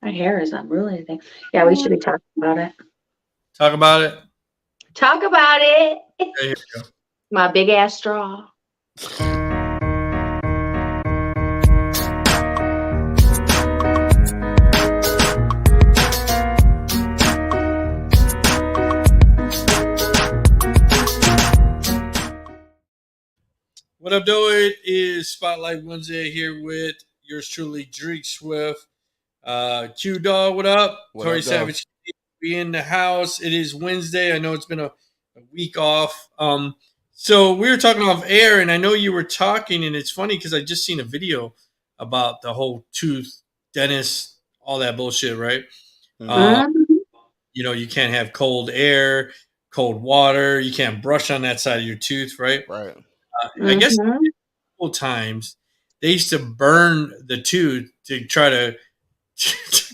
My hair is unruly, I think. Yeah, we should be talking about it. Talk about it. Talk about it. Okay, here we go. My big ass straw. What up, though? It is Spotlight Wednesday here with yours truly, Drake Swift. Q Dog, what up? What Tori up, though? Savage, we in the house. It is Wednesday. I know it's been a week off. So we were talking off air, and I know you were talking, and it's funny because I just seen a video about the whole tooth, dentist, all that bullshit, right? Uh, Mhm. you can't have cold air, cold water. You can't brush on that side of your tooth, right? Right. I guess Mhm. times they used to burn the tooth to try to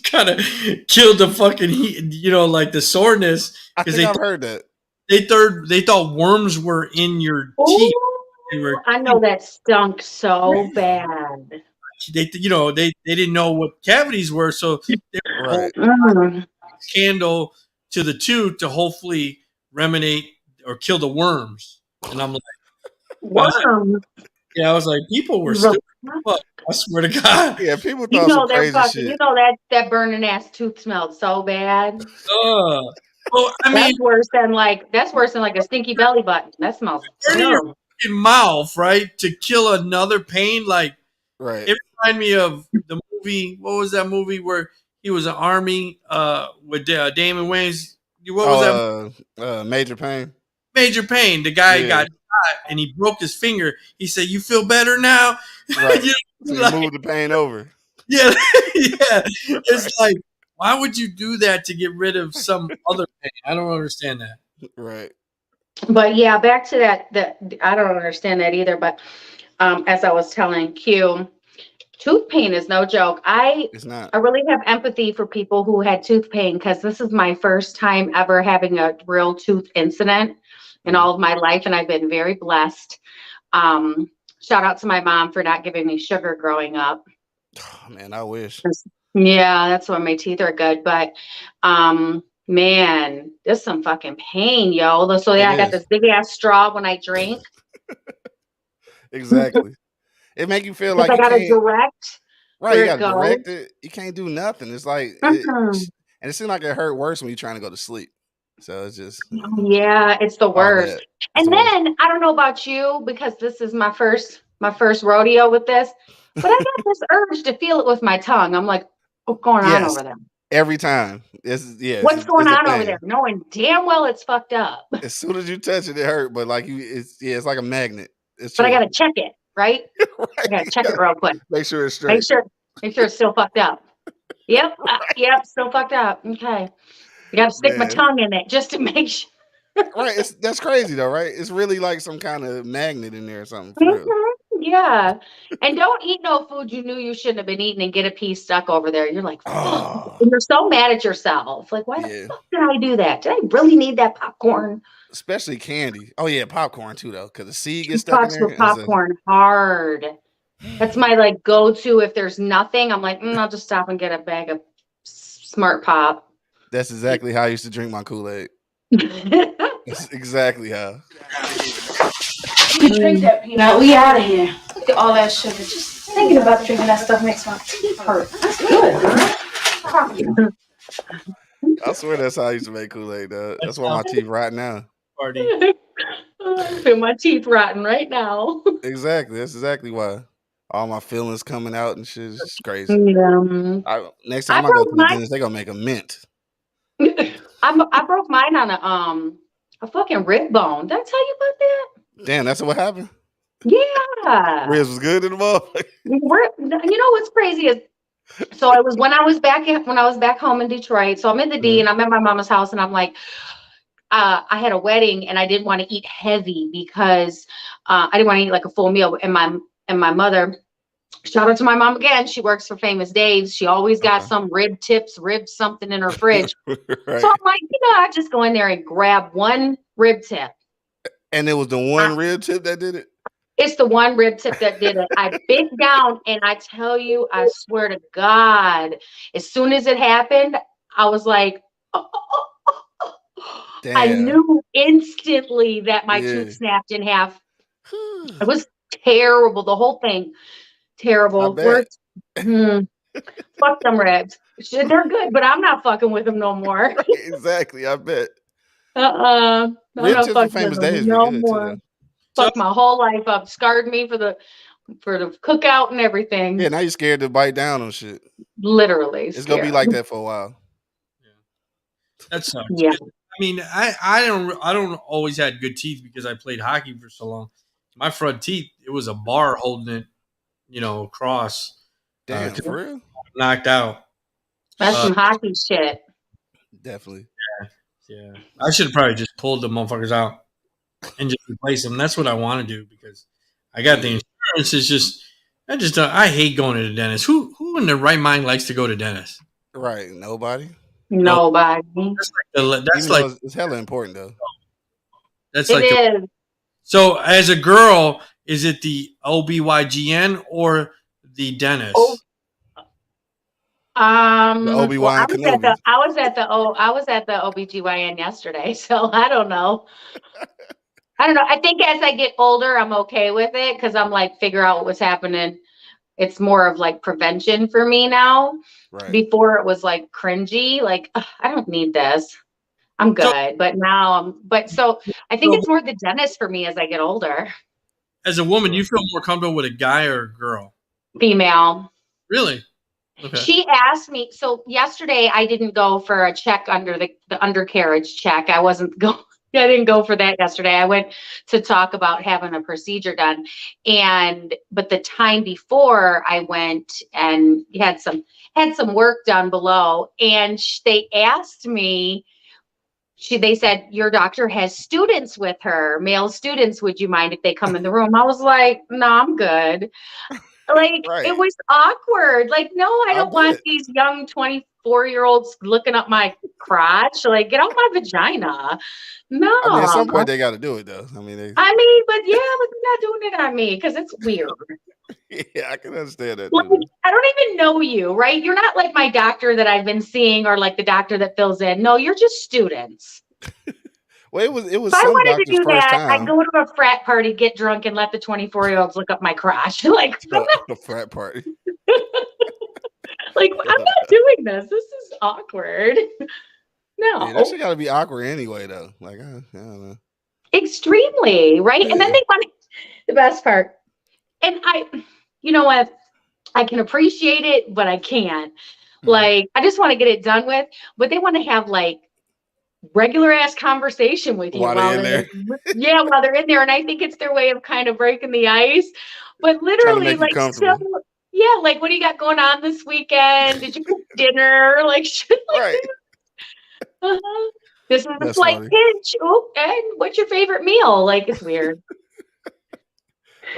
kind of kill the fucking heat, like the soreness, I because think I've heard that. they thought worms were in your teeth. They Ooh, were I know that stunk so bad. they didn't know what cavities were, so they were holding Right. Mm. a candle to the tooth to hopefully remediate or kill the worms. And I'm like, Worm. I was like, people were stupid. Fuck, I swear to God. Yeah, people You thought some know they're crazy fucking. You shit. know that burning ass tooth smelled so bad. Well, I mean, That's worse than like a stinky belly button. That smells burning your terrible. fucking mouth, right, to kill another pain. Like, Right. it reminded me of the movie. What was that movie where he was an army with Damon Wayans? What was that? Major Pain. Major Pain. The guy Yeah. got shot and he broke his finger. He said, "You feel better now?" Right. You So know, you like, move the pain over. yeah, yeah. It's Right. like, why would you do that to get rid of some other pain? I don't understand that. Right. But yeah, back to that. I don't understand that either. But as I was telling Q, tooth pain is no joke. It's not. I really have empathy for people who had tooth pain because this is my first time ever having a real tooth incident in all of my life, and I've been very blessed. Shout out to my mom for not giving me sugar growing up. Oh, man, I wish. Yeah, that's why my teeth are good. But man, there's some fucking pain, yo. So yeah, I got this big ass straw when I drink. Exactly. It make you feel Because like I you gotta can't. direct Right. where You it got to goes. direct it. You can't do nothing. It's like, Mhm. and it seems like it hurt worse when you're trying to go to sleep. So it's just Yeah, it's the all worst. that. It's And the worst. then I don't know about you because this is my first rodeo with this, but I got this urge to feel it with my tongue. I'm like, what's going on Yes. over there? Every time. What's going It's a on over there? thing. Knowing damn well it's fucked up. As soon as you touch it, it hurt. But like it's like a magnet. It's But I true. gotta check it, right? I Right. gotta You check it gotta real quick. make sure it's Make straight. sure it's still fucked up. Yep, yep, still fucked up. Okay. I gotta stick my Man. tongue in it just to make sure. Right. That's crazy though, right? It's really like some kind of magnet in there or something for real. Mhm, yeah. And don't eat no food you knew you shouldn't have been eating and get a piece stuck over there. You're like, fuck. Oh, And you're so mad at yourself. Like, why the yeah. fuck did I do that? Did I really need that popcorn? Especially candy. Oh yeah, popcorn too though, because the seed gets She stuck in fucks there. with popcorn hard. That's my like go-to if there's nothing. I'm like, I'll just stop and get a bag of Smart Pop. That's exactly how I used to drink my Kool-Aid. That's exactly how. You drink that peanut. We out of here. Look at all that sugar. Just thinking about drinking that stuff makes my teeth hurt. That's good, girl. I swear that's how I used to make Kool-Aid, though. That's why my teeth rot now. Party. I feel my teeth rotten right now. Exactly. That's exactly why. All my feelings coming out and shit is just crazy. Next time I go to the dentist, they gonna make a mint. I broke mine on a fucking rib bone. Did I tell you about that? Damn, that's what happened. Yeah. Ribs was good in the mall. You know what's crazy is, so I was when I was back home in Detroit. So I'm in the D and I'm at my mama's house and I'm like, I had a wedding and I didn't want to eat heavy because I didn't want to eat like a full meal. And my mother, shout out to my mom again. She works for Famous Dave's. She always got some rib something in her fridge. Right. So I'm like, I just go in there and grab one rib tip. And it was the one rib tip that did it? It's the one rib tip that did it. I bit down, and I tell you, I swear to God, as soon as it happened, I was like, oh, oh, oh, oh, oh. I Damn. knew instantly that my tooth snapped in half. It was terrible. The whole thing, terrible. Fuck them ribs. They're good, but I'm not fucking with them no more. Exactly, I bet. I'm Rib not tips for fucking famous with them days be no good more. too. Fucked my whole life up. Scarred me for the cookout and everything. Yeah, now you're scared to bite down on shit. Literally, it's gonna be like that for a while. That sucks. Yeah. I mean, I don't always had good teeth because I played hockey for so long. My front teeth, it was a bar holding it, across. Damn, for real? Knocked out. That's some hockey shit. Definitely. Yeah. I should have probably just pulled the motherfuckers out and just replace them. That's what I want to do because I got the insurance. It's just, I hate going to the dentist. Who in their right mind likes to go to dentist? Right. Nobody. Nobody. It's hella important though. That's like so as a girl, is it the OBGYN or the dentist? The Obi-Wan well, I was at the OBGYN yesterday, so I don't know. I think as I get older, I'm okay with it because I'm like figure out what was happening. It's more of like prevention for me now. Right. Before it was like cringy, like I don't need this. I'm good. But now so I think it's more the dentist for me as I get older. As a woman, you feel more comfortable with a guy or a girl? Female. Really? Okay. She asked me, so yesterday I didn't go for a check under the undercarriage check. I didn't go for that yesterday. I went to talk about having a procedure done. But the time before I went and had some work done below, and they asked me, they said, your doctor has students with her, male students. Would you mind if they come in the room? I was like, no, I'm good. Like, It was awkward. Like, no, I don't want these young 24-year-olds looking up my crotch. Like, get off my vagina. No. I mean, at some point they got to do it though. but yeah, but they're not doing it on me because it's weird. Yeah, I can understand that. Like, I don't even know you, right? You're not like my doctor that I've been seeing or like the doctor that fills in. No, you're just students. Well, it was. If I wanted to do that, I'd go to a frat party, get drunk, and let the 24-year-olds look up my crotch. Like a frat party. Like, I'm not doing this. This is awkward. No, that shit got to be awkward anyway, though. Like, I don't know. Extremely, right? Yeah. And then they want the best part. And you know what? I can appreciate it, but I can't. Like, I just want to get it done with. But they want to have like regular ass conversation with you while they're in there. Yeah, while they're in there. And I think it's their way of kind of breaking the ice. But literally, like, so, yeah, like, what do you got going on this weekend? Did you cook dinner? Like, shit like right. This is a slight pinch. Oh, and what's your favorite meal? Like, it's weird.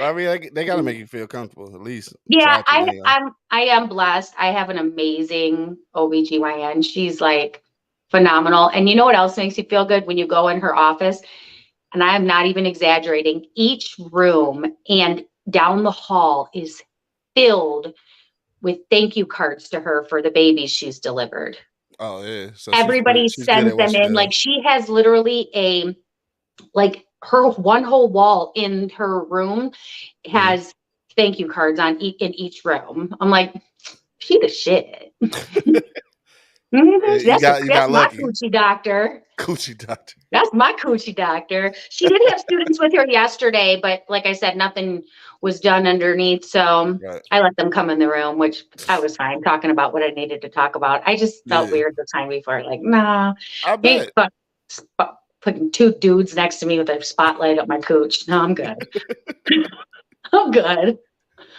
I mean, they got to make you feel comfortable, at least. Yeah, I am blessed. I have an amazing OBGYN. She's like phenomenal. And you know what else makes you feel good? When you go in her office, and I am not even exaggerating, each room and down the hall is filled with thank you cards to her for the babies she's delivered. Oh, yeah. So everybody sends them in. Like, she has literally her one whole wall in her room has thank you cards in each room. I'm like, she the shit. That's my coochie doctor. Coochie doctor. That's my coochie doctor. She did have students with her yesterday, but like I said, nothing was done underneath. So I let them come in the room, which I was fine talking about what I needed to talk about. I just felt weird the time before. Like, nah. I bet. Putting two dudes next to me with a spotlight up my cooch. No, I'm good. I'm good.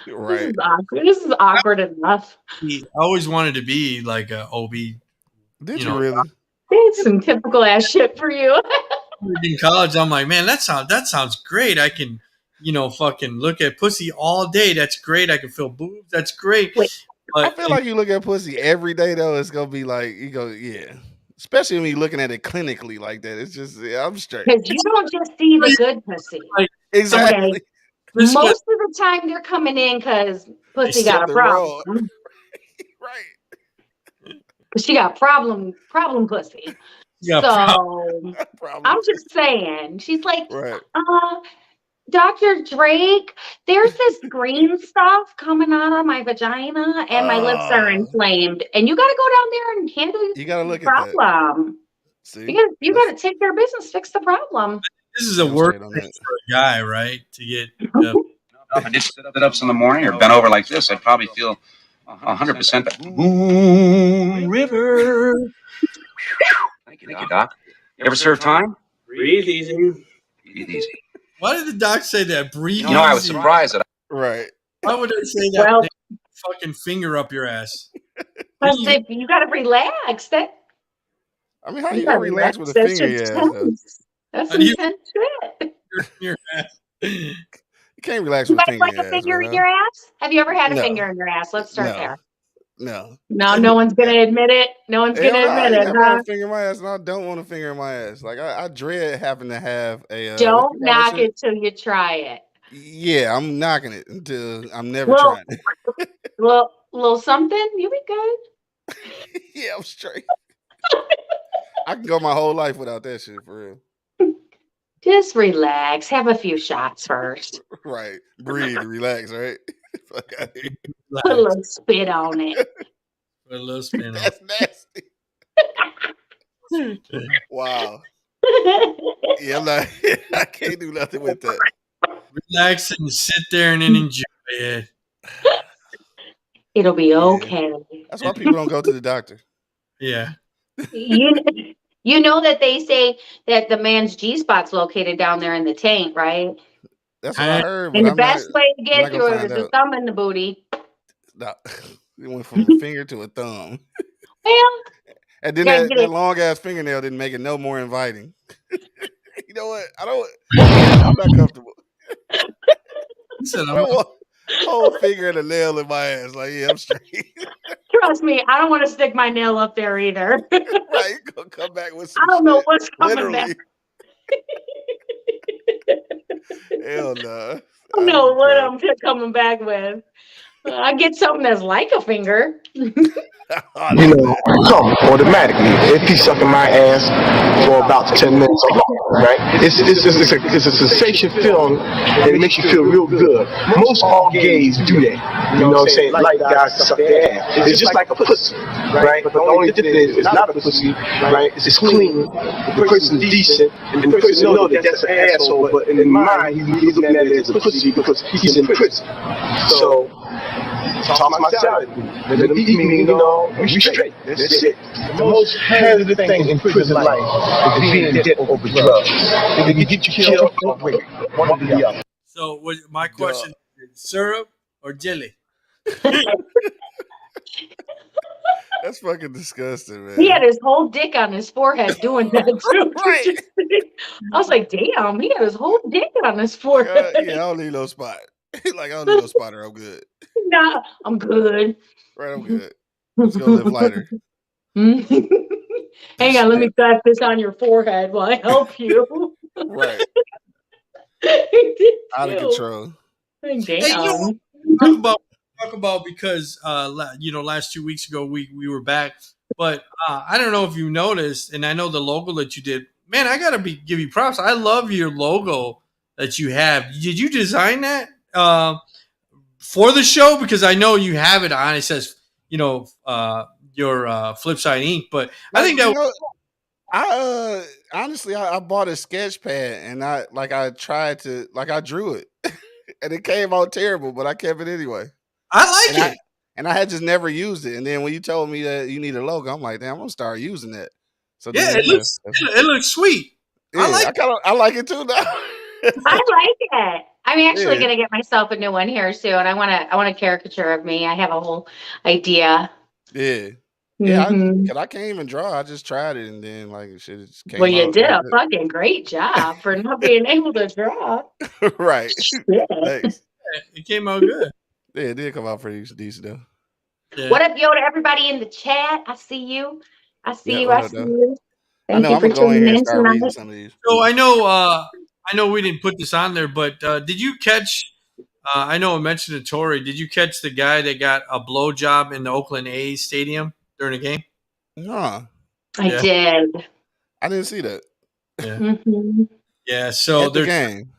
Right. This is awkward enough. I always wanted to be like a OB. Did you really? It's some typical ass shit for you. In college, I'm like, man, that sounds great. I can, fucking look at pussy all day. That's great. I can feel boobs. That's great. But I feel like you look at pussy every day though. It's gonna be like you go, yeah. Especially when you're looking at it clinically like that. It's just, I'm straight. Because you don't just see the good pussy. Exactly. Just 'cause- Most of the time they're coming in because pussy They got a something problem. wrong. Right. She got problem pussy. Yeah, So Problem. I'm just saying. She's like, Right. Dr. Drake, there's this green stuff coming out of my vagina and my lips are inflamed. And you gotta go down there and handle You gotta the look at that. problem. See, You gotta take care of business, fix the problem. This is a I'm work straight on thing that. for a guy, right? To get If I did sit-ups in the morning or bent over like this, I'd probably feel 100% that Moon River. Thank you, Doc. You ever serve time? Breathe easy. Breathe easy. Why did the doc say that? Breathe. You know, I was easy. surprised that Right. Why would they say that? Well, when they fucking finger up your ass. you gotta relax. I mean, how You you gotta gonna relax with a That's finger in your ass? Though? intense. That's How do you- intense shit. Your ass. You can't relax You with a guys finger like in a your finger ass. in your ass? Have you ever had a No. finger in your ass? Let's start there. No. No one's gonna admit it. No one's Hell gonna no, I admit ain't it, never had huh? a finger in my ass, and I don't want a finger in my ass. Like I dread having to have a. What Don't you call that knock shit? it till you try it. Yeah, I'm knocking it until I'm never Well, trying it. little something, you'll be good. Yeah, I'm straight. I can go my whole life without that shit for real. Just relax. Have a few shots first. Right. Breathe, relax, right? Fuck out here. Put a little spit on it. Put a little spin on That's nasty. Wow. Yeah, I'm not. I can't do nothing with that. Relax and sit there and then enjoy it. It'll be okay. That's why people don't go to the doctor. Yeah. You know that they say that the man's G-spot's located down there in the taint, right? That's what I heard. But And the I'm best not, way to I'm get not through gonna it is find a out. thumb in the booty. No. It went from a finger to a thumb. Well, And then Yeah, that, get that it. long ass fingernail didn't make it no more inviting. You know what? I'm not comfortable. He said, I I'm don't want whole finger and a nail in my ass. Like, yeah, I'm straight. trust me, I don't want to stick my nail up there either. Right, you gonna come back with some I don't know shit. what's coming Literally. back. Hell no. I don't know what I'm coming back with. I get something that's like a finger. You know, come automatically. If he's sucking my ass for about 10 minutes alone, right? It's a sensation feeling, and it makes you feel real good. Most all gays do that. You know what I'm saying? Like guys suck their ass. It's just like a pussy, right? But the only difference is it's not a pussy, right? It's clean, the person's decent, and the person knows that that's an asshole, but in mind, he's looking at it as a pussy because he's in prison. So, talk to my salad. Let them eat me, you know, we straight. That's it. The most hazardous thing in prison life is being dead over drugs. If you get you killed or raped, one or the other. So my question is syrup or jelly? That's fucking disgusting, man. He had his whole dick on his forehead doing that too. Right. I was like, damn, he had his whole dick on his forehead. Yeah, I don't need no spot. Like, I don't need no spotter. I'm good. Nah, I'm good. Right, I'm good. Let's go live lighter. Hang on, let me clap this on your forehead while I help you. Right. Out of control. Damn. Hey, talk about because last 2 weeks ago we were back, but I don't know if you noticed, and I know the logo that you did. Man, I gotta give you props. I love your logo that you have. Did you design that for the show? Because I know you have it on. It says your Flipside Inc. But I think that honestly, I bought a sketch pad and I drew it, and it came out terrible, but I kept it anyway. I like it. And I had just never used it. And then when you told me that you need a logo, I'm like, damn, I'm gonna start using that. So yeah, then, it looks sweet. Yeah, I like it too now. I like it. I'm actually gonna get myself a new one here soon. I want a caricature of me. I have a whole idea. Yeah. Mm-hmm. I can't even draw. I just tried it, and then shit just came. Well, you did like a fucking great job for not being able to draw. Right. Yeah. Thanks. It came out good. Yeah, it did come out pretty decent though. Yeah. What up, yo, to everybody in the chat? I see you. I see you. Thank you I'm for gonna go in tuning here in and start reading tonight. some of these. So I know we didn't put this on there, but did you catch I know I mentioned to Tori. Did you catch the guy that got a blowjob in the Oakland A's stadium during a game? No, I Yeah. did. I didn't see that. Yeah. Mhm. Yeah. So At the they're game.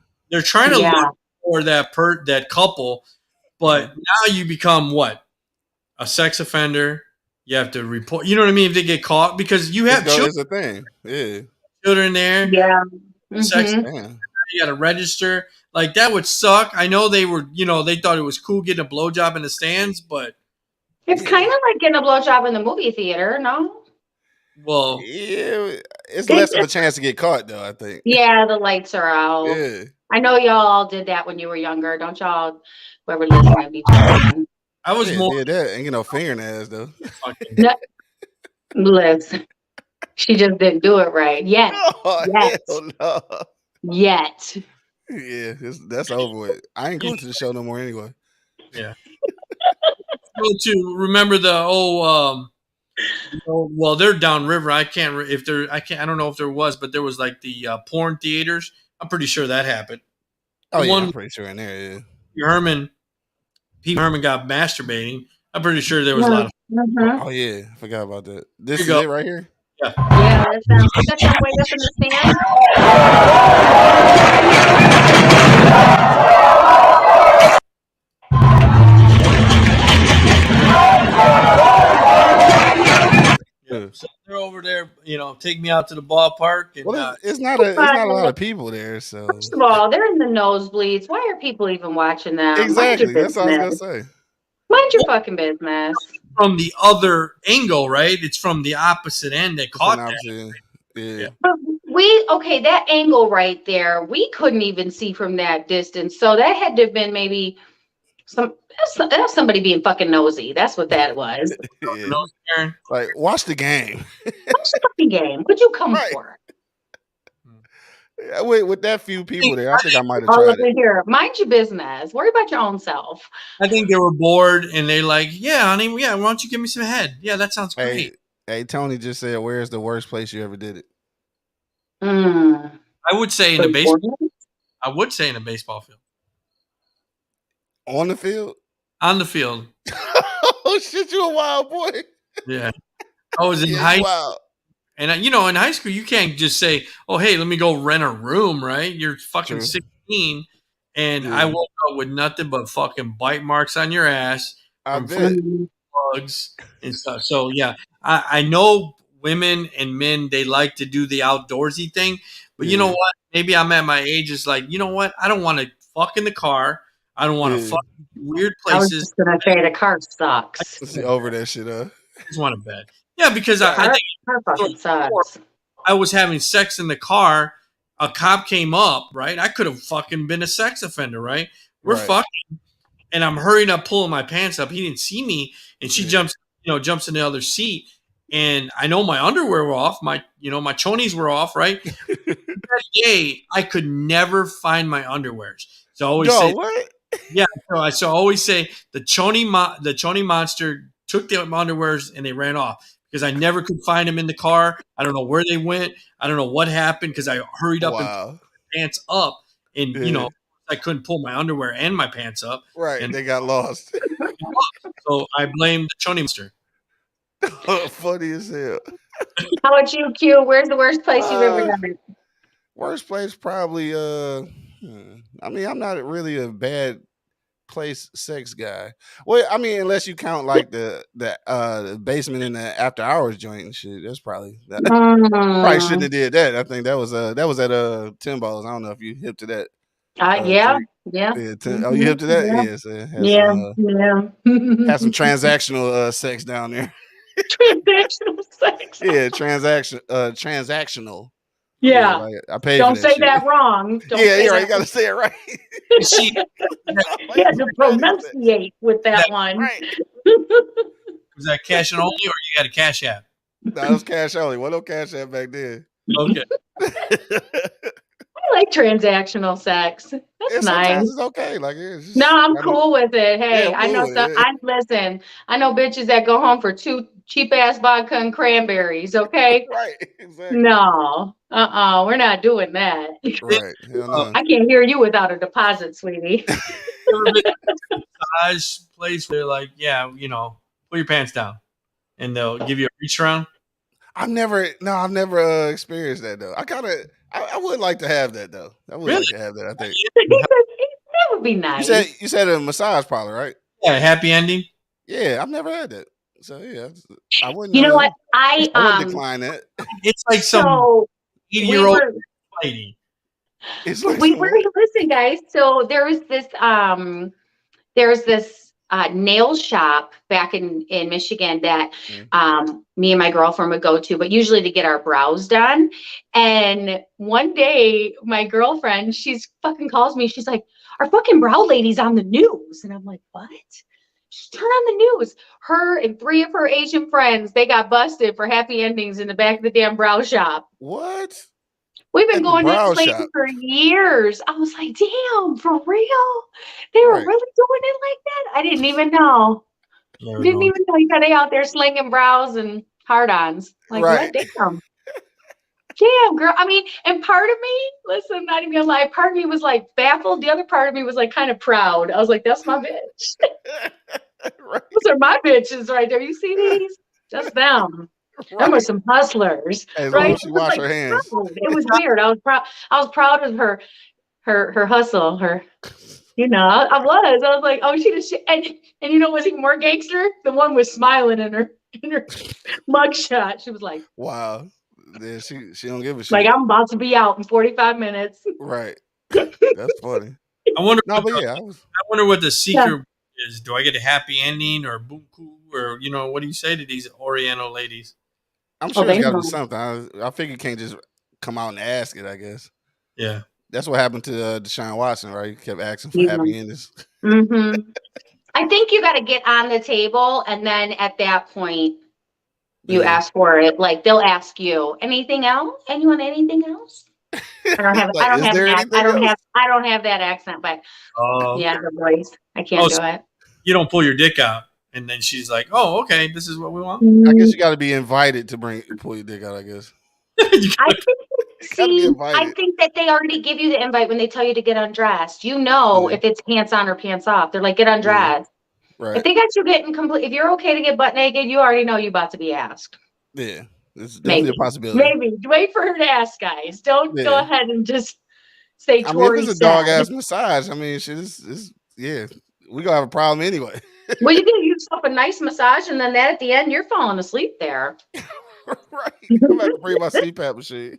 trying to Yeah. look for that couple, but now you become what? A sex offender. You have to report. You know what I mean? If they get caught, because you have It's a thing. Yeah. children there. Yeah. Sex. Mhm. Damn. You got to register. Like that would suck. I know they were. They thought it was cool getting a blowjob in the stands, but It's kind of like getting a blowjob in the movie theater, no? well, Yeah, it's less of a chance to get caught, though. I think. Yeah, the lights are out. Yeah. I know y'all all did that when you were younger. Don't y'all, whoever listening, be children. I was Yeah, more. did that. Ain't get no fingernails though. Fucking, No, listen, she just didn't do it right yet. Oh, Yes. hell no. Yet. Yeah, that's over with. I ain't going to the show no more anyway. to remember the well, they're downriver. I can't. I don't know if there was, but there was like the porn theaters. I'm pretty sure that happened. Oh The yeah, one- I'm pretty sure in there. Yeah. Pete Herman got masturbating. I'm pretty sure there was a lot of. Mhm. Oh yeah, I forgot about that. This is Here you it go. right here. Yeah, that sounds. You got that way up in the stand? Yeah. So they're over there. Take me out to the ballpark. And, Well, it's not a lot of people there, so First of all, they're in the nosebleeds. Why are people even watching them? exactly. Mind your That's what I was business. gonna say. Mind your fucking business. from the other angle, right? It's from the opposite end that caught that. Opposite. Yeah. But that angle right there, we couldn't even see from that distance. So that had to have been maybe that's somebody being fucking nosy. That's what that was. Yeah. Nose Karen. Like, watch the game. What's the fucking game? What'd you come Right. for? Yeah, with that few people there, I think I might have Oh, tried look it. at here. Mind your business. Worry about your own self. I think they were bored and they like, yeah, honey, yeah, why don't you give me some head? Yeah, that sounds Hey, great. hey, Tony just said, "Where's the worst place you ever did it?" Mm. I would say in a baseball. I would say in a baseball field. On the field? On the field. Oh shit, you a wild boy. Yeah. I was in Yeah, high you school. wild. And, in high school, you can't just say, oh, hey, let me go rent a room, right? You're fucking True. 16. And Yeah. I woke up with nothing but fucking bite marks on your ass. I from bet. bugs and stuff. So, yeah, I know women and men, they like to do the outdoorsy thing. But you know Yeah. what? Maybe I'm at my age. It's like, you know what? I don't want to fuck in the car. I don't want to Yeah. fuck in weird I was places. just gonna say the car sucks. Let's see over that shit, I just want to bed. Yeah, because I Car, think car fucking sucks. I was having sex in the car. A cop came up, right? I could have fucking been a sex offender, right? We're Right. fucking, and I'm hurrying up, pulling my pants up. He didn't see me, and she Yeah. jumps in the other seat, and I know my underwear were off, my chonies were off, right? That day, I could never find my underwears, so I always Yo, say, what? so I always say the choni monster took the underwears and they ran off. Because I never could find them in the car. I don't know where they went. I don't know what happened because I hurried up and put Wow. my pants up. And, Yeah. I couldn't pull my underwear and my pants up. Right. And- They got lost. So I blame the choni monster. Funny as hell. How about you, Q? Where's the worst place you've ever done it? Worst place probably I mean, I'm not really a bad place sex guy. Well, I mean, unless you count like the basement in the after hours joint and shit. That's probably that. Probably shouldn't have did that. I think that was at Timbo's. I don't know if you hip to that. Yeah. Yeah, oh, you hip to that? Yeah. Yeah, so had some Yeah. transactional sex down there. Transactional sex. Yeah, transactional. Yeah. Like, I paid. Don't for say shit. that wrong. Don't Yeah, say you're right. that You gotta say it right. See, You had to pronunciate with that one. Right. was that cash and only or you got a cash app? That was cash only. What no cash app back then? Okay. I like transactional sex. That's nice. Sometimes it's okay. Like it's just, No, I'm I know- cool with it. Hey, Yeah, I I'm know cool with some. it. I listen. I know bitches that go home for two, cheap ass vodka and cranberries, okay? Right. Exactly. No. We're not doing that. Right. Hell no. I can't hear you without a deposit, sweetie. You ever been to a massage place where they're like, yeah, you know, pull your pants down, and they'll give you a reach around? I've never experienced that though. I would like to have that though. I would Really? like to have that. I think That would be nice. you said a massage parlor, right? Yeah, happy ending. Yeah, I've never had that. So yeah, I wouldn't. You know what? I wouldn't decline that. It's like some So we 80-year-old were, lady. It's like we some- were listen, guys. So there's this nail shop back in Michigan that me and my girlfriend would go to, but usually to get our brows done. And one day my girlfriend, she's fucking calls me. She's like, our fucking brow lady's on the news. And I'm like, what? She's turn on the news. Her and 3 of her Asian friends, they got busted for happy endings in the back of the damn brow shop. What? We've At been the going to brow this place shop? for years. I was like, damn, for real? They were Right. really doing it like that? I didn't even know. There we Didn't go. even know you got they out there slinging brows and hard-ons. Like, Right. what? Damn. Damn, girl. I mean, and part of me, listen, I'm not even gonna lie, part of me was like baffled. The other part of me was like kind of proud. I was like, that's my bitch. Right. Those are my bitches right there. You see these? Just them. Them were some hustlers. As Right? long as she It was wash like her hands. proud. It was weird. I was proud of her hustle. You know, I was like, oh, she just and you know what was even more gangster? The one was smiling in her mugshot. She was like, Wow. Yeah, she don't give a shit. like I'm about to be out in 45 minutes. Right. That's funny. I wonder. No, but yeah, I wonder what the secret is. Do I get a happy ending or bunku or what do you say to these Oriental ladies? I'm sure they it's got to know. be something. I figure you can't just come out and ask it. I guess Yeah. that's what happened to Deshaun Watson, right? He kept asking for Yeah. happy endings. Mm-hmm. I think you got to get on the table, and then at that point, you Yeah. ask for it. Like they'll ask you, anything else? Anyone, anything else? I don't have. Like, I don't is have. there That, anything I don't else? have. I don't have that accent, but yeah, the voice. I can't Oh, do so- it. You don't pull your dick out, and then she's like, "Oh, okay, this is what we want." I guess you got to be invited to pull your dick out. I guess. I think. gotta be See, I invited. think that they already give you the invite when they tell you to get undressed. You know Yeah. if it's pants on or pants off. They're like, get undressed. Right. If they got you getting complete, if you're okay to get butt naked, you already know you're about to be asked. Yeah. It's definitely Maybe. a possibility. Maybe wait for her to ask, guys. Don't go Yeah. ahead and just say I mean, Tori if it's a said. dog ass massage, I mean, shit, it's yeah, we gonna have a problem anyway. Well, you do yourself a nice massage, and then that at the end, you're falling asleep there. Right. I'm about to bring my CPAP machine.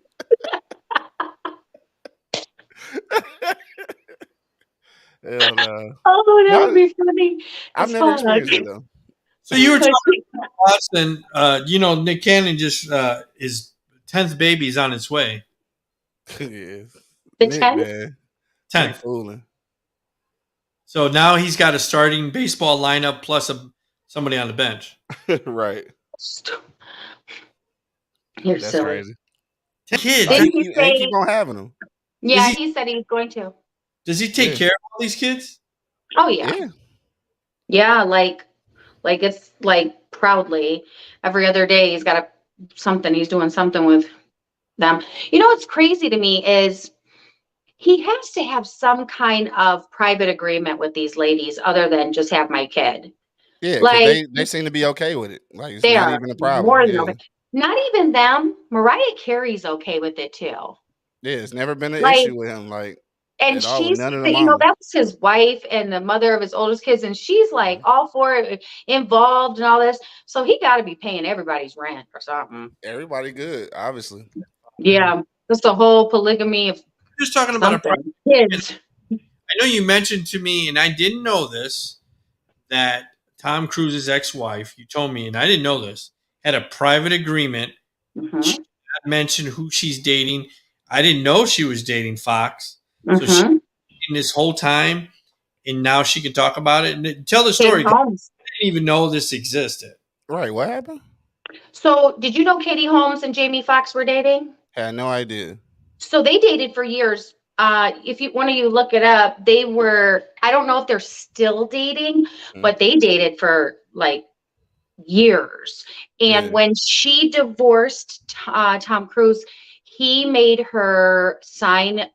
Hell no. Oh, that No, would be funny. I've It's never fun. experienced it though. So you were talking about Watson. Nick Cannon just his 10th baby's on its way. Yeah. The Nick, 10th? man. 10th. Nick fooling. So now he's got a starting baseball lineup plus somebody on the bench. Right. You're That's silly. crazy. 10 kids. Didn't And he he say- keep on having them. Yeah, Is he said he was going to. Does he take Yeah. care of all these kids? Oh yeah, Yeah. yeah. Like it's like proudly every other day he's got something. He's doing something with them. You know what's crazy to me is he has to have some kind of private agreement with these ladies other than just have my kid. Yeah. 'Cause Like- they seem to be okay with it. Like it's They not are even a problem. more than Yeah. okay. Not even them. Mariah Carey's okay with it too. Yeah, it's never been an Like- issue with him. Like And At all, with she's, none of the you know, mamas. that was his wife and the mother of his oldest kids, and she's like all for it, involved and all this. So he got to be paying everybody's rent or something. everybody good, obviously. Yeah, just the whole polygamy of Just talking about something. Kids. I know you mentioned to me, and I didn't know this, that Tom Cruise's ex-wife, you told me, and I didn't know this, had a private agreement. Mhm, Not mention who she's dating. I didn't know she was dating Fox. So she mhm. in this whole time, and now she can talk about it and tell the story. Katie Holmes. I didn't even know this existed. Right. What happened? So, did you know Katie Holmes and Jamie Foxx were dating? Had no idea. So they dated for years. If you one of you look it up, they were. I don't know if they're still dating, but they dated for like years. And Yeah. when she divorced Tom Cruise, he made her sign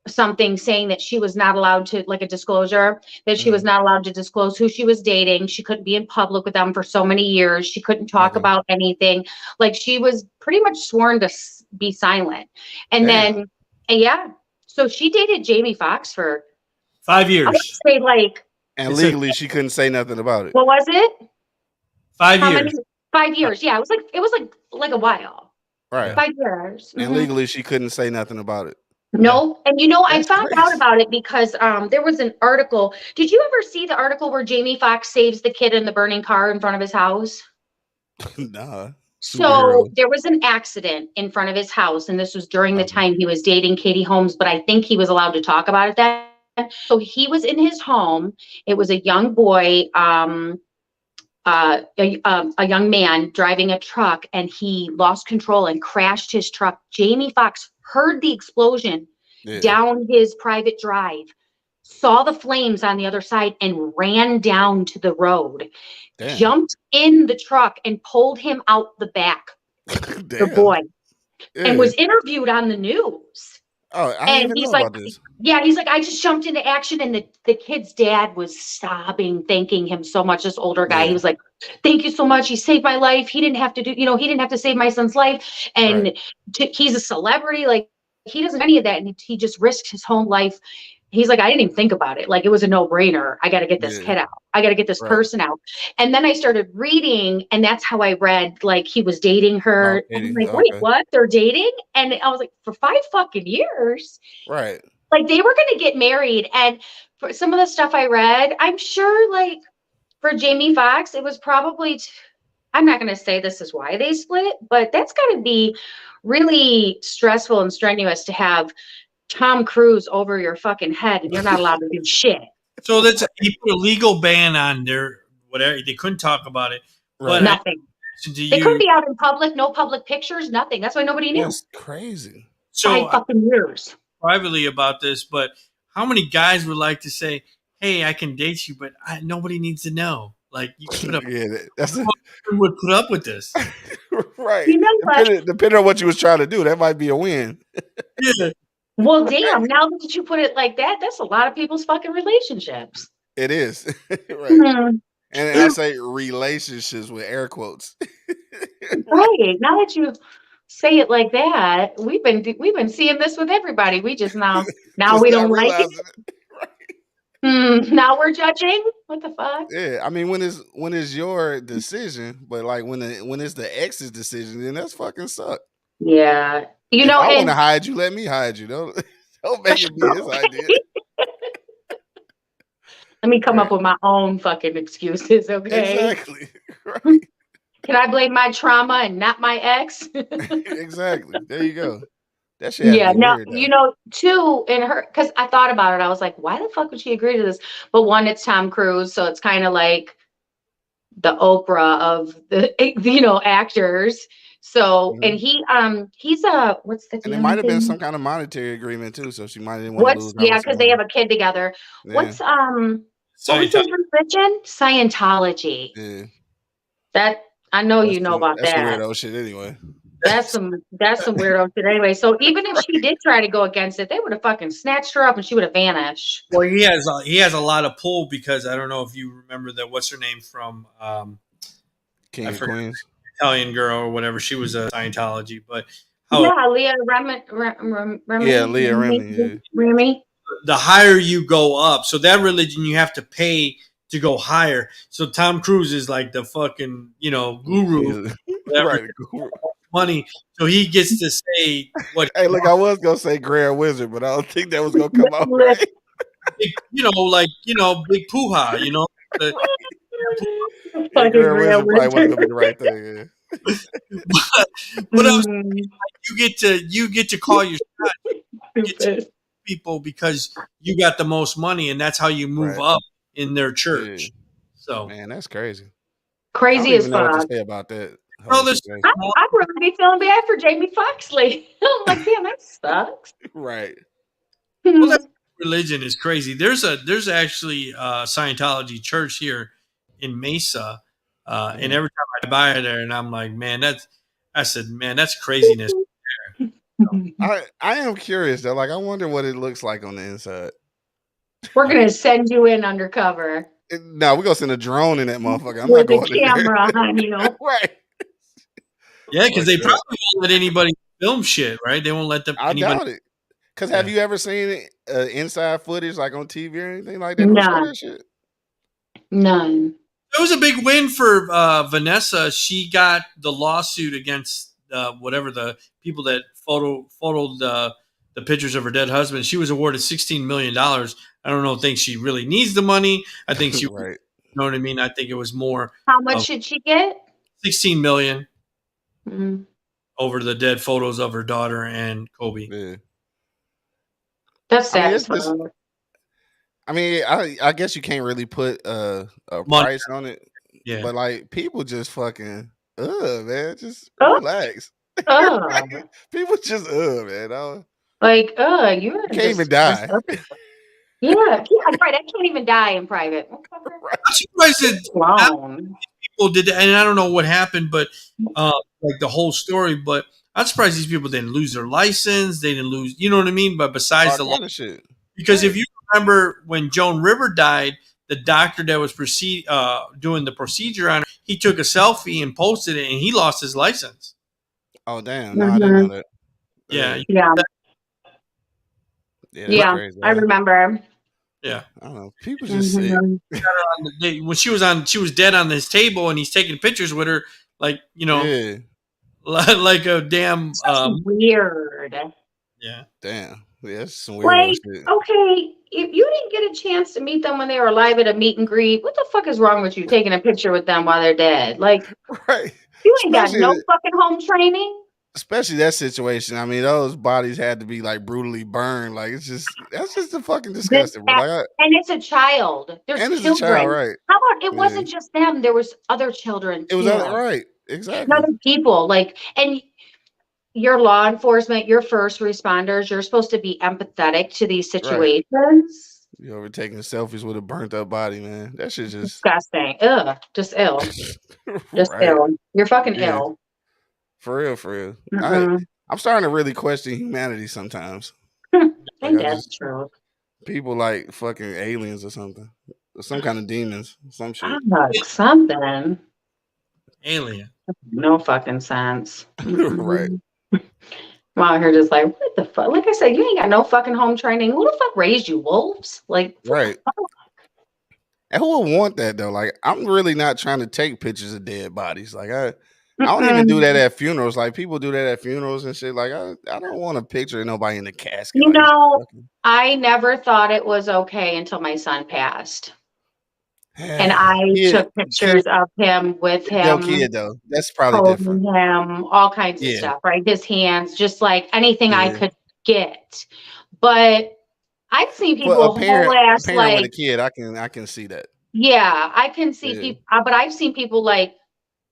something saying that she was not allowed to, like a disclosure, that she was not allowed to disclose who she was dating. She couldn't be in public with them for so many years. She couldn't talk Okay. about anything. Like, she was pretty much sworn to be silent. And Damn. then, yeah, so she dated Jamie Foxx for 5 I would years. say, like, And It's a- legally, she couldn't say nothing about it. what was it? 5 How years. many? 5 years. Yeah, it was like a while. Right. 5 years. And Mhm. legally, she couldn't say nothing about it. No, and I That's found crazy. out about it because there was an article. Did you ever see the article where Jamie Foxx saves the kid in the burning car in front of his house? Nah. So Superhero. there was an accident in front of his house, and this was during the Okay. time he was dating Katie Holmes, but I think he was allowed to talk about it then. So he was in his home. It was a young boy, a young man driving a truck, and he lost control and crashed his truck. Jamie Foxx heard the explosion Yeah. down his private drive, saw the flames on the other side, and ran down to the road, Damn. jumped in the truck, and pulled him out the back, the Damn. boy, Yeah. and was interviewed on the news. Oh, I didn't And even he's know like, about this. yeah, he's like, I just jumped into action. And the kid's dad was sobbing, thanking him so much. This older guy, Yeah. he was like, thank you so much. He saved my life. He didn't have to do, he didn't have to save my son's life. And he's a celebrity. Like, he doesn't do any of that. And he just risked his whole life. He's like, I didn't even think about it. Like, it was a no-brainer. I got to get this Yeah. kid out. I got to get this Right. person out. And then I started reading, and that's how I read, like, he was dating her. About And I'm Katie, like, wait, okay. what? They're dating? And I was like, for 5 fucking years? Right. Like, they were going to get married. And for some of the stuff I read, I'm sure, like, for Jamie Foxx, it was probably, I'm not going to say this is why they split, but that's got to be really stressful and strenuous to have Tom Cruise over your fucking head and you're not allowed to do shit. So that's he put a legal ban on their whatever. They couldn't talk about it. Right. But Nothing. to They couldn't you, be out in public, no public pictures, nothing. That's why nobody knew. That's crazy. so 5 fucking years. privately about this, but how many guys would like to say, "Hey, I can date you, but nobody needs to know." Like, you put up, Yeah, that's who would put up with this? right. You know what? Depending on what you was trying to do, that might be a win. Yeah. Well, damn, now that you put it like that, that's a lot of people's fucking relationships. It is. Right. Mhm. And I say relationships with air quotes. Right. Now that you say it like that, we've been seeing this with everybody. We just now Just we not don't like it. realizing it. Now we're judging. What the fuck? Yeah, I mean, when it's your decision, but like when it's the ex's decision, then that's fucking suck. Yeah. You If know, I want and to hide you, let me hide you. Don't make it be his idea. let me come up with my own fucking excuses, okay? Exactly. Right. Can I blame my trauma and not my ex? Exactly. There you go. That shit. Has Yeah, to be no, weird, though. you know, too, in her, because I thought about it. I was like, why the fuck would she agree to this? But one, it's Tom Cruise, so it's kind of like the Oprah of the, actors. So, Mhm. and he's a, what's the And it damn might have been thing? some kind of monetary agreement too, so she might didn't want to lose. What's, yeah, because they have a kid together. Yeah. What's, what was his Scientology. religion? Scientology. Yeah. That, I know you know some- about that's some that. weirdo shit anyway. That's some weirdo shit anyway. So even if she did try to go against it, they would have fucking snatched her up and she would have vanished. Well, he has a lot of pull because I don't know if you remember that. What's her name from King I of forgot. Queens. Italian girl or whatever? She was a Scientology, but how Yeah, Leah Remini. Yeah, Leah Remini, yeah. Remini. the higher you go up, so that religion you have to pay to go higher. So Tom Cruise is like the fucking guru, whatever, Right. money, so he gets to say what Hey, look, I was gonna say Grand Wizard, but I don't think that was gonna come out right. big, big poo-ha, the- Yeah, Fucking Grand real Wizard probably wasn't wizard. gonna be the right thing. Yeah. what else? Mm, You get to call your stupid. people because you got the most money, and that's how you move Right. up in their church. Yeah. So, Man, that's crazy. I Crazy don't as even know what fuck. to say about that. Bro, whole there's- situation. I'd really be feeling bad for Jamie Foxxley. I'm like, damn, that sucks. Right. well, that religion is crazy. There's actually a Scientology church here in Mesa. And every time I buy there, and I'm like, man, I said, man, that's craziness. I am curious though. Like, I wonder what it looks like on the inside. We're gonna send you in undercover No, we're gonna send a drone in that motherfucker. I'm with not a going in there. camera on you. Right. Yeah, because they Like that. probably won't let anybody film shit, right? They won't let them. I anybody. doubt it. Cause have you ever seen inside footage like on TV or anything like that? No. Show that shit. None. It was a big win for Vanessa. She got the lawsuit against whatever the people that photoed the pictures of her dead husband. She was awarded $16 million. I don't think she really needs the money. I think she, Right. you know what I mean? I think it was more How much should she get? 16 million Mm. over the dead photos of her daughter and Kobe. Yeah. That's I mean, it's satisfying. just- I mean, I guess you can't really put a Money. price on it. Yeah. But like people just fucking man, just Oh. relax. Ugh. People just man. Like, you're You can't even die. Yeah, right. I can't even die in private. I'm surprised that Alone. people did that, and I don't know what happened, but like the whole story. But I'm surprised these people didn't lose their license. They didn't lose, you know what I mean? But besides the law, shit. because if you remember when Joan River died, the doctor that was doing the procedure on her, he took a selfie and posted it, and he lost his license. Oh damn! No, I didn't know that. Yeah, Yeah. That's crazy, I remember. yeah. I don't know. People just sick. When she was dead on his table, and he's taking pictures with her, like Yeah. like a damn. Weird. Yeah. Damn. Yeah, that's some weird Like, shit. okay, if you didn't get a chance to meet them when they were alive at a meet and greet, what the fuck is wrong with you taking a picture with them while they're dead? Like, Right. you ain't got Especially no the- fucking home training. Especially that situation. I mean, those bodies had to be like brutally burned. Like that's just the fucking disgusting. Bro. Like, And it's a child. There's and it's children. a child, right? How about it Yeah. wasn't just them? There was other children It was too. right. Exactly. Other people. Like, and your law enforcement, your first responders, you're supposed to be empathetic to these situations. You over taking selfies with a burnt up body, man. That shit just Disgusting. Ugh. Just ill. Just right. ill. You're fucking Yeah. ill. For real. Mhm. I'm starting to really question humanity sometimes. I think I that's just- true. People like fucking aliens or something. Or some kind of demons. Some shit. Something. Alien. No fucking sense. Right. I'm out here just like, what the fuck? Like I said, you ain't got no fucking home training. Who the fuck raised you? Wolves? Like, Right. And who would want that though? Like, I'm really not trying to take pictures of dead bodies. Like, I don't even do that at funerals. Like, people do that at funerals and shit. Like, I don't want a picture of nobody in the casket. You Like, know, I never thought it was okay until my son passed. And I took pictures of him with No him, kid though. That's probably holding different. him, all kinds of Yeah. stuff, right? His hands, just like anything I Yeah. could get. But I've seen people But a whole parent ass with a like, kid, I can see that. yeah, I can see Yeah. people, but I've seen people like,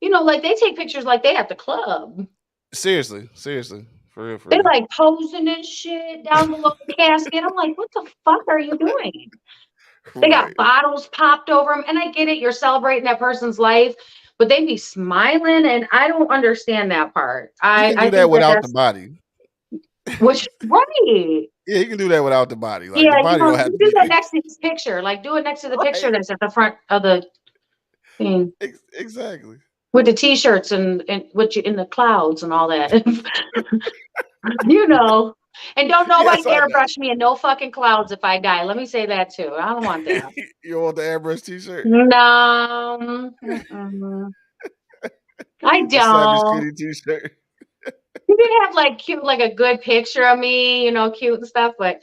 like they take pictures like they at the club. Seriously. For real. They're like posing and shit down below the casket. I'm like, what the fuck are you doing? They got Right. bottles popped over them. And I get it, you're celebrating that person's life, but they be smiling. And I don't understand that part. You I can do think that without that's- the body. Which, right. Yeah, you can do that without the body. Like, Yeah, the body don't have to do that be next to this picture. Like, do it next to the Right. picture that's at the front of the thing. Exactly. With the t-shirts and what you in the clouds and all that. And don't nobody Yes, I know. airbrush me in no fucking clouds if I die. Let me say that too. I don't want that. You want the airbrush t-shirt? No. Mm-mm. I The Savage don't. Kitty t-shirt. You did have like cute, like a good picture of me, cute and stuff, but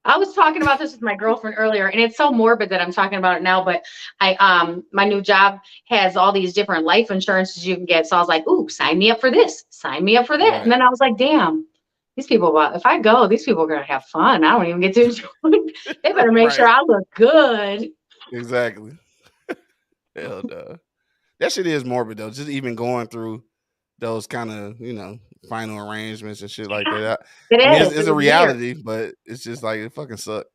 I was talking about this with my girlfriend earlier, and it's so morbid that I'm talking about it now, but my new job has all these different life insurances you can get. So I was like, ooh, sign me up for this, sign me up for that. Right. And then I was like, damn, these people, if I go, these people are going to have fun. I don't even get to enjoy it. They better make sure I look good. Exactly. Hell no. That shit is morbid though. Just even going through those kind of, final arrangements and shit like that. It I mean, is. it's a It's weird. reality, but it's just like it fucking sucked.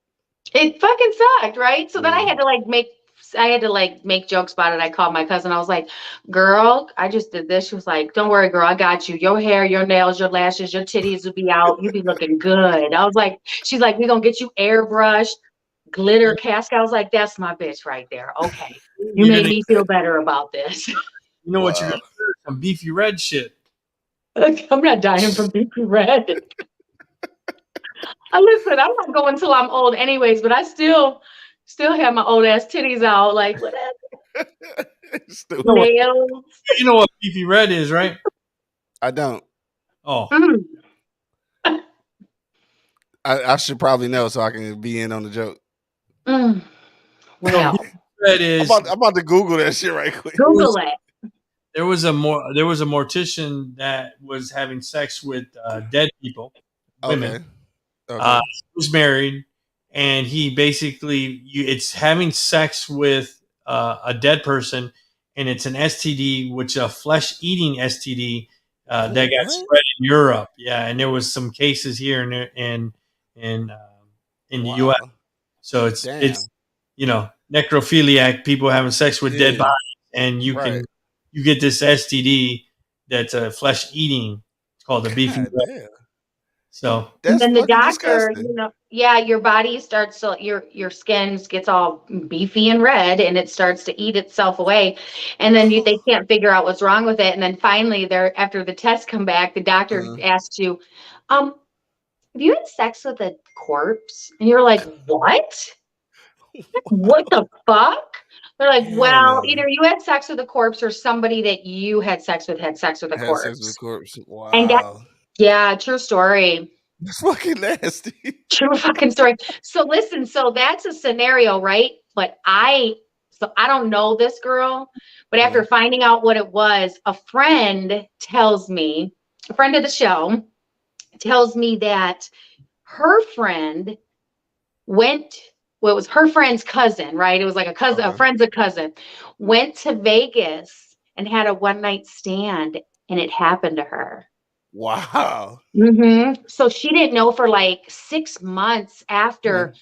It fucking sucked, right? So then I Yeah. had to like make I had to like make jokes about it. I called my cousin. I was like, girl, I just did this. She was like, don't worry, girl, I got you. Your hair, your nails, your lashes, your titties will be out. You be looking good. I was like, she's like, we're gonna get you airbrushed, glitter casket. I was like, that's my bitch right there. Okay. You made me feel better about this. You know what you're gonna do? Some beefy red shit. I'm not dying from beefy red. Listen, I'm not going till I'm old anyways, but I still have my old ass titties out, like whatever. Nails. You know what beefy red is, right? I don't. Oh. I should probably know so I can be in on the joke. Well, Red is. I'm about to Google that shit right quick. Google it. There was a mortician that was having sex with dead people, women. Okay. He was married, and he basically it's having sex with a dead person, and it's an STD, which a flesh-eating STD that got spread in Europe. Yeah, and there was some cases here in the U.S. So it's necrophiliac people having sex with dead bodies, and you get this STD that's a flesh-eating. It's called the beefy red. So and then the doctor, your body starts to your skin gets all beefy and red, and it starts to eat itself away, and then they can't figure out what's wrong with it, and then finally, after the tests come back, the doctor asks you, "Have you had sex with a corpse?" And you're like, "What? What the fuck?" They're like, "Well, either you had sex with a corpse or somebody that you had sex with had sex with a corpse." Sex with a corpse. Wow. And yeah, true story. That's fucking nasty. True fucking story. So listen, so that's a scenario, right? But I don't know this girl, but after finding out what it was, a friend of the show tells me that her friend it was her friend's cousin, right? It was like a cousin, a friend's cousin, went to Vegas and had a one-night stand, and it happened to her. Wow. So she didn't know for like 6 months after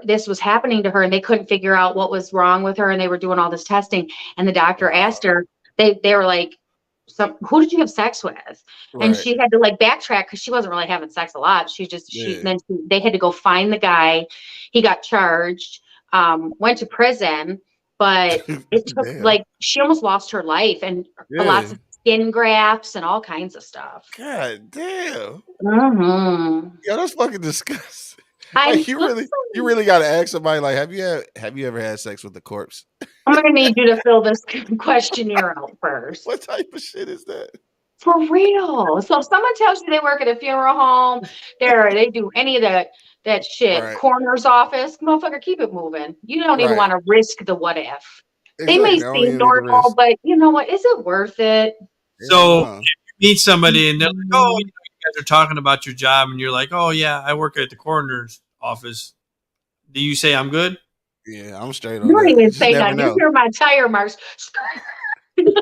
this was happening to her, and they couldn't figure out what was wrong with her, and they were doing all this testing, and the doctor asked her, they were like, who did you have sex with? And she had to like backtrack because she wasn't really having sex a lot. They had to go find the guy. He got charged, went to prison, but it took she almost lost her life, and lots of skin grafts and all kinds of stuff. God damn. Yo, that's fucking disgusting. You really got to ask somebody like, have you ever had sex with a corpse? I'm gonna need you to fill this questionnaire out first. What type of shit is that? For real. So if someone tells you they work at a funeral home, they do any of that shit. Coroner's office, motherfucker, keep it moving. You don't even want to risk the what if. They may seem normal, but you know what? Is it worth it? So if you meet somebody and they're like, "Oh, you guys are talking about your job," and you're like, "Oh yeah, I work at the coroner's office." Do you say I'm good? Yeah, I'm straight on. You don't even say that. You hear my tire marks. Right.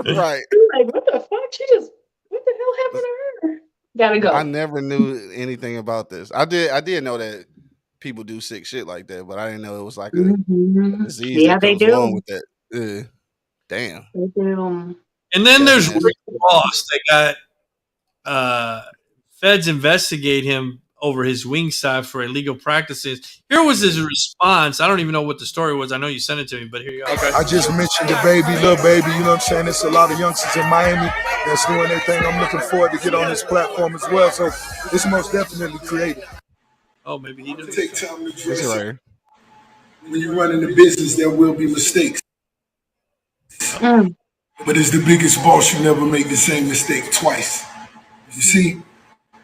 Like, what the fuck? What the hell happened to her? Gotta go. I never knew anything about this. I did know that people do sick shit like that, but I didn't know it was like a disease. Yeah, they do. Along with that. Damn. They do. And then there's Rick Ross that got feds investigate him over his Wingstop for illegal practices. Here was his response. I don't even know what the story was. I know you sent it to me, but here you go. Okay. I just mentioned the little baby, you know what I'm saying? There's a lot of youngsters in Miami that's doing their thing. I'm looking forward to get on this platform as well. So it's most definitely creative. Oh, maybe he didn't. Take time to address it. When you run into business, there will be mistakes. But as the biggest boss, you never make the same mistake twice. You see,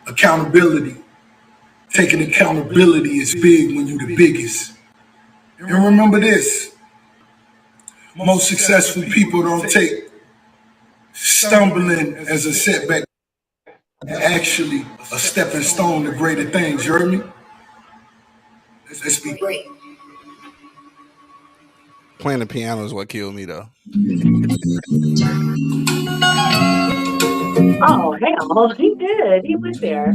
accountability. Taking accountability is big when you're the biggest. And remember this, most successful people don't take stumbling as a setback, actually a stepping stone to greater things, you heard me? Let's be great. Playing the piano is what killed me though. Oh, hell, he did. He went there.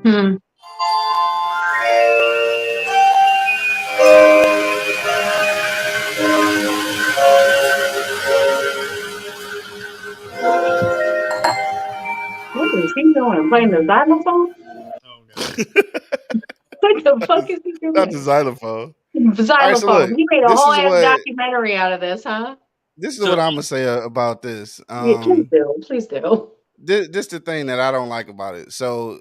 Hmm. What is he doing? Playing the xylophone? Oh god. What the fuck is he Not the doing? xylophone. All right, so Xylophone. look, He made a this whole is ass what documentary out of this, huh? So I'm gonna say about this. Yeah, please do. Please do. This the thing that I don't like about it. So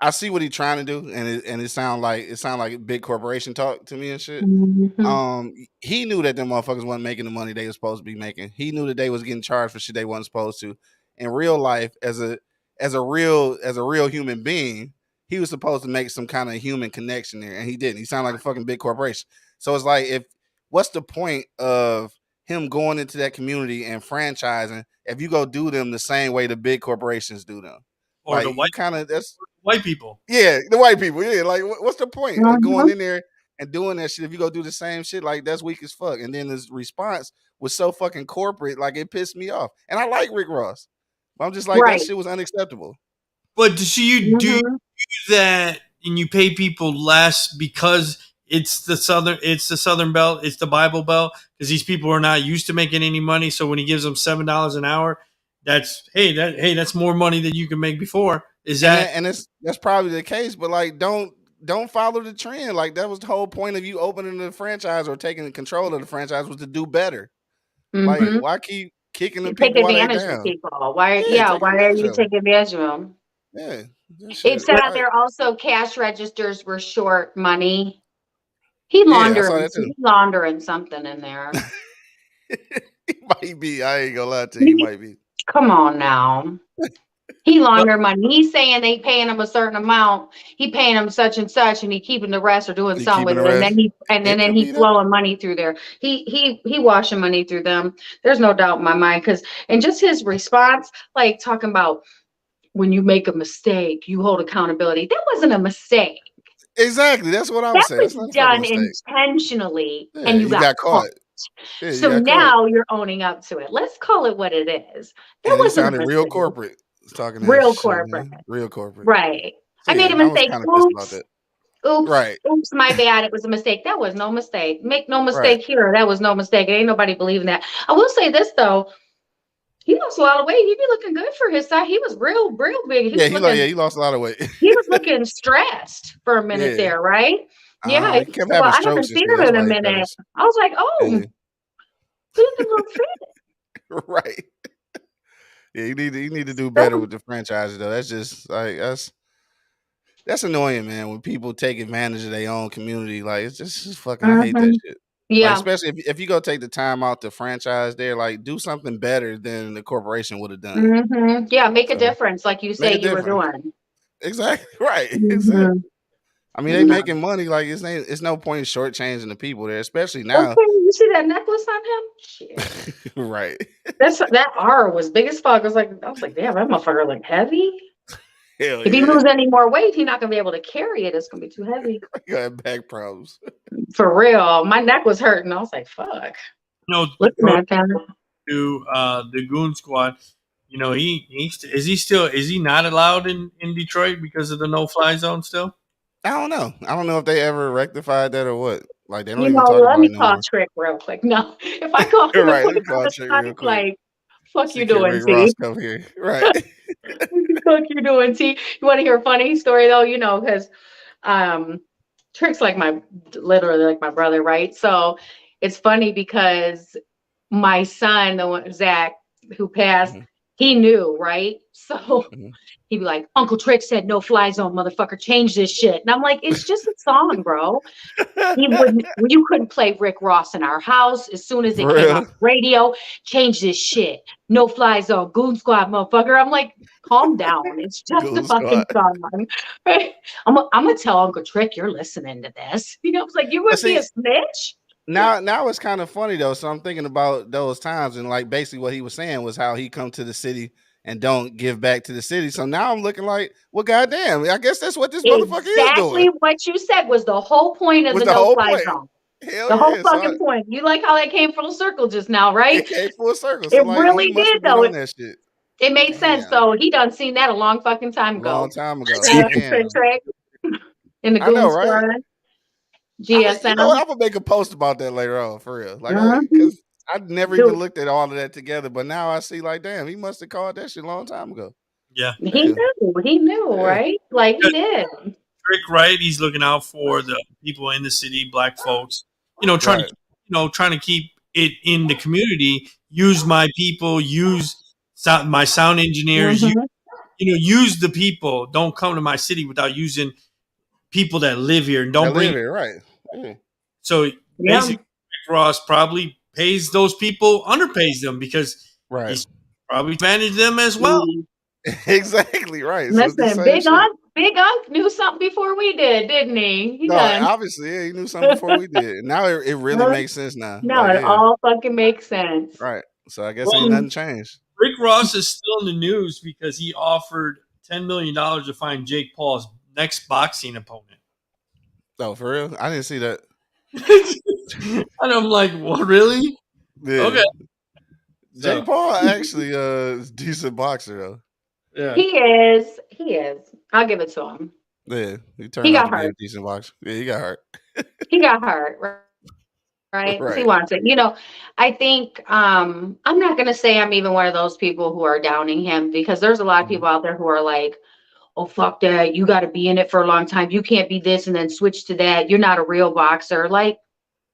I see what he's trying to do, and it sound like big corporation talk to me and shit. Mhm. He knew that them motherfuckers wasn't making the money they was supposed to be making. He knew that they was getting charged for shit they wasn't supposed to. In real life, as a real human being, he was supposed to make some kind of human connection there, and he didn't. He sounded like a fucking big corporation. So it's like, what's the point of him going into that community and franchising if you go do them the same way the big corporations do them? or Like the you kind of white people. yeah, the white people. Yeah, like what's the point of going Mhm. in there and doing that shit if you go do the same shit? Like that's weak as fuck. And then his response was so fucking corporate, like it pissed me off. And I like Rick Ross, but I'm just like that Right. shit was unacceptable. But you do Mhm. that and you pay people less because it's the southern belt, it's the Bible Belt, because these people are not used to making any money. So when he gives them $7 an hour, that's more money than you can make before. Is that That's probably the case, but like don't follow the trend. Like that was the whole point of you opening the franchise or taking control of the franchise was to do better. Like Mhm. why keep kicking the Take people while they advantage of down? people. Why? Yeah, Yeah. take Why are advantage you of them. taking advantage of them? Yeah, that It shit. said Like, there also cash registers were short money. He yeah, I saw that too. He's laundering something in there. He might be. I ain't gonna lie to you. He might be. Come on now. He laundered money. He's saying they paying him a certain amount. He paying him such and such, and he keeping the rest or doing He something keeping with the it. And rest. then It could he be that. flowing money through there. He washing money through them. There's no doubt in my mind. And just his response, like talking about when you make a mistake, you hold accountability. That wasn't a mistake. Exactly. That's what I That was saying. was That's not a fucking done mistake. intentionally, Yeah, and you you got got caught. caught. Yeah, you So got caught. now you're owning up to it. Let's call it what it is. That And he wasn't a sounded real mistake. corporate talking that Real shit, corporate. man. Real corporate. Right. So I made yeah, a I was mistake. kind of pissed about Oops. that. Oops. Right. Oops, my bad. It was a mistake. That was no mistake. Make no Right. mistake here. That was no mistake. Ain't nobody believing that. I will say this though. He lost a lot of weight. He be looking good for his size. He was real big. Yeah, he lost a lot of weight. He was looking stressed for a minute Yeah. there, right? Yeah. He kept Well, having I strokes haven't and seen shit. him That's in a why he minute. passed. I was like, oh, Yeah. he looking a little fit. Right. Yeah, you need to do better with the franchises though. That's just like that's annoying, man. When people take advantage of their own community, like it's just fucking. I hate that shit. Like Yeah. especially if you go take the time out to franchise there, like do something better than the corporation would have done. Mm-hmm. Yeah, make a So, difference, like you make say a you were difference. doing. Exactly. Right. Mhm. Exactly. I mean, they Yeah. making money. Like it's no point in shortchanging the people there, especially now. Okay, you see that necklace on him? Shit. Right. That R was big as fuck. I was like, damn, that motherfucker look heavy. Hell If he yeah. loses any more weight, he's not gonna be able to carry it. It's gonna be too heavy. You got back problems. For real. My neck was hurting. I was like, fuck. No, Looking at that. to the Goon Squad. You know, is he not allowed in Detroit because of the no-fly zone still? I don't know. I don't know if they ever rectified that or what. Like they don't You even know, talk let about me it no call more. Trick real quick. No, if I call him Right, and let me put him on call the Trick spot, real he's quick. like, fuck you See, can doing, Rick T? Ross come here? Right. Fuck you doing, T? You want to hear a funny story though? You know, because Trick's like literally like my brother, right? So it's funny because my son, the one Zach, who passed, Mhm, he knew, right? So mhm. he'd be like, Uncle Trick said no fly zone, motherfucker, change this shit. And I'm like, it's just a song, bro. You couldn't play Rick Ross in our house as soon as it For came on real. the radio. Change this shit. No fly zone, Goon Squad, motherfucker. I'm like, calm down. It's just a Goon Squad. fucking song. Right? I'm gonna tell Uncle Trick you're listening to this. You know, it's like you But would be a see, snitch. now it's kind of funny though. So I'm thinking about those times and like basically what he was saying was how he come to the city and don't give back to the city. So now I'm looking like, well, goddamn, I guess that's what this motherfucker is doing. Exactly what you said was the whole point of Was the the whole no-fly point. zone. Hell The whole yeah. So fucking point. You like how that came full circle just now, right? it came full circle. So It like, really he must did, have been though. on that shit It made sense. Damn. So he done seen that a long fucking time a ago. long time ago. Trick, Damn. trick. In the I know, Goon right? Squad. You GSM. know what? I'm gonna make a post about that later on, for real. Like, Mhm. because I'd never Dude. even looked at all of that together, but now I see, like, damn, he must have called that shit a long time ago. Yeah. He knew, Yeah. right? Like he did. Rick Wright, he's looking out for the people in the city, black folks. Trying to keep it in the community. Use my people. Use my sound engineers. Mhm. Use the people. Don't come to my city without using people that live here, and I don't bring live here, right? Yeah. So Yeah. basically, Rick Ross probably pays those people, underpays them because Right. he's probably managed them as well. Exactly right. So it's the Listen, same shit. Big Unc knew something before we did, didn't he? He No, done. obviously, yeah, he knew something before we did. Now it really Huh? makes sense now. No, Like, it yeah, all fucking makes sense. right. So I guess Well, ain't nothing changed. Rick Ross is still in the news because he offered $10 million to find Jake Paul's next boxing opponent. Oh, for real? I didn't see that. And I'm like, what, really? Yeah. Okay. Jake Paul actually is a decent boxer though. Yeah. He is. I'll give it to him. Yeah, he turned He out got to be a hurt. decent boxer. Yeah, he got hurt. He got hurt, right? Right. He wants it. I think I'm not gonna say I'm even one of those people who are downing him, because there's a lot of people out there who are like, oh, fuck that. You got to be in it for a long time. You can't be this and then switch to that. You're not a real boxer. Like,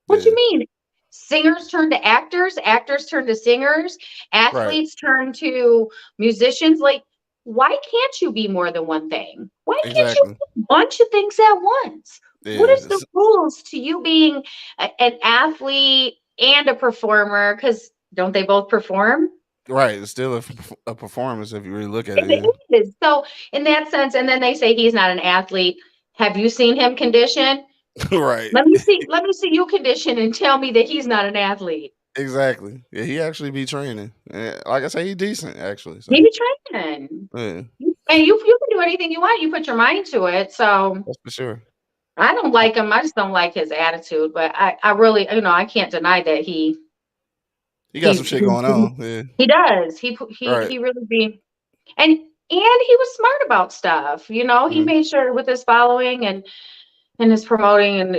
what Yeah. you mean? Singers turn to actors, actors turn to singers, athletes turn to musicians. Like, why can't you be more than one thing? Why can't you Exactly. do a bunch of things at once? Yeah. What is the rules to you being an athlete and a performer? Because don't they both perform? Right. It's still a performance if you really look at it. It is. So in that sense, and then they say he's not an athlete. Have you seen him condition? Yeah. Right. Let me see you condition and tell me that he's not an athlete. Exactly. Yeah, he actually be training. And like I say, he's decent actually. So, He be training. yeah, And you can do anything you want. You put your mind to it. So that's for sure. I don't like him. I just don't like his attitude. But I really, I can't deny that he got some shit going on. Yeah. He does. He Right. he really be, and he was smart about stuff. He Mhm. made sure with his following and his promoting and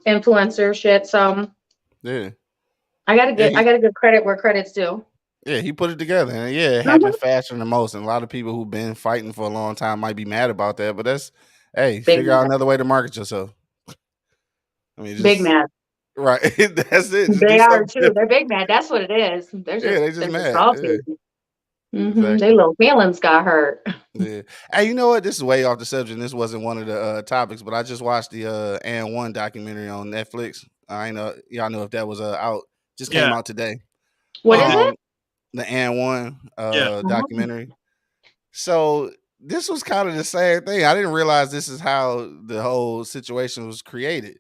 influencer shit. So Yeah. I gotta give credit where credit's due. Yeah, he put it together. And yeah, it happened faster than most. And a lot of people who've been fighting for a long time might be mad about that. But that's figure out another way to market yourself. I mean, Big mad. Right. That's it. Just They do are something too. different. They're big mad. That's what it is. They're just mad. salty. Yeah. Mhm. Exactly. They little feelings got hurt. Yeah. Hey, you know what? This is way off the subject. And this wasn't one of the topics, but I just watched the And One documentary on Netflix. I know y'all know if that was out. Just came out today. What is it? The And One Yeah. documentary. So this was kind of the same thing. I didn't realize this is how the whole situation was created.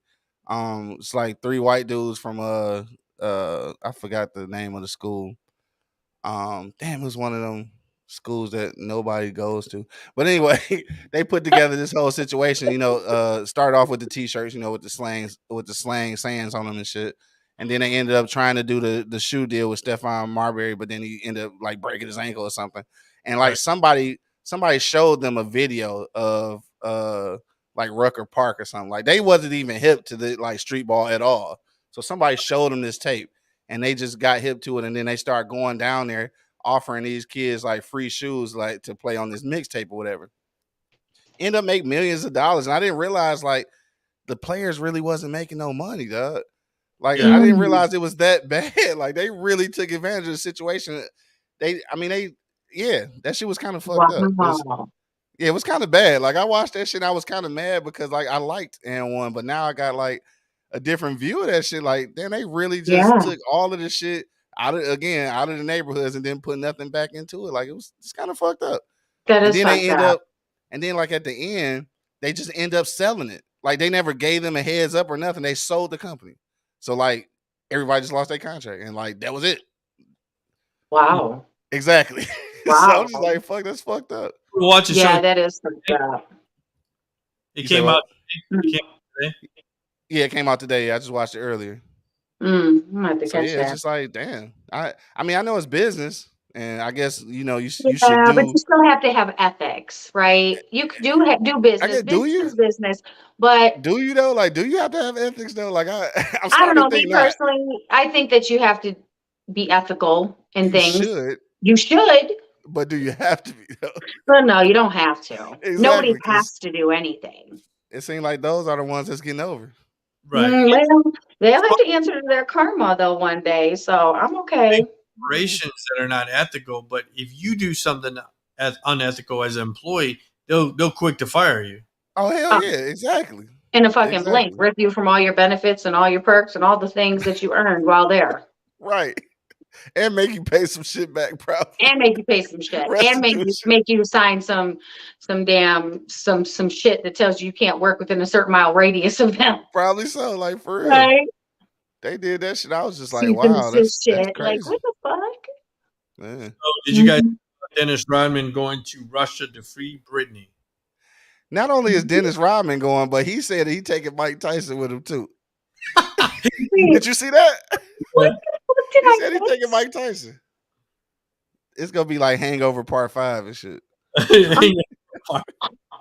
It's like three white dudes from I forgot the name of the school. Damn, it was one of them schools that nobody goes to. But anyway, they put together this whole situation. Started off with the t-shirts, with the slang sayings on them and shit. And then they ended up trying to do the shoe deal with Stephon Marbury, but then he ended up like breaking his ankle or something. And like somebody showed them a video of like Rucker Park or something. Like they wasn't even hip to the like street ball at all. So somebody showed them this tape and they just got hip to it. And then they start going down there offering these kids like free shoes, like to play on this mixtape or whatever. End up making millions of dollars. And I didn't realize like the players really wasn't making no money, dog. Like I didn't realize it was that bad. Like they really took advantage of the situation. That shit was kind of fucked up. It was kind of bad. Like I watched that shit and I was kind of mad because like I liked And One, but now I got like a different view of that shit. Like then they really just took all of the shit out of the neighborhoods and then put nothing back into it. Like it's kind of fucked up. That And is then they fucked end up. up, and then like at the end, they just end up selling it. Like they never gave them a heads up or nothing. They sold the company. So like everybody just lost their contract and like that was it. Wow. Exactly. So Wow. I'm just like, fuck, that's fucked up. Watch a Yeah, show. that is fucked up. It You said came what? out. It came out today. Yeah, it came out today. I just watched it earlier. I'm gonna have to So catch yeah, it's that. just like, damn. I mean, I know it's business, and I guess you should Yeah, but do. you still have to have ethics, right? You can do business. guess, do Business you? is business, but Do you though? Like, do you have to have ethics though? Like, I'm I don't starting know. to Me think not. personally, I think that you have to be ethical in You things. should, You should, but do you have to be though? but no, you don't have to. Exactly, Nobody 'cause has to do anything. it seems like those are the ones that's getting over. Right. Well, they'll have to answer to their karma though one day, so I'm okay. Corporations that are not ethical, but if you do something as unethical as an employee, they'll quick to fire you. Oh hell yeah, exactly. In a fucking Exactly. blink, rip you from all your benefits and all your perks and all the things that you earned while there. Right. And make you pay some shit back, probably. And make you pay some shit. And make you sign some shit that tells you can't work within a certain mile radius of them. Probably so, like for real. Right? They did that shit. I was just like, Cease and wow, that's desist shit. crazy. Like, what the fuck? Man. So did you guys Dennis Rodman going to Russia to free Britney? Not only is Dennis Rodman going, but he said he taking Mike Tyson with him too. Did you see that? What did He I said he's miss? taking Mike Tyson. It's gonna be like Hangover Part 5 and shit.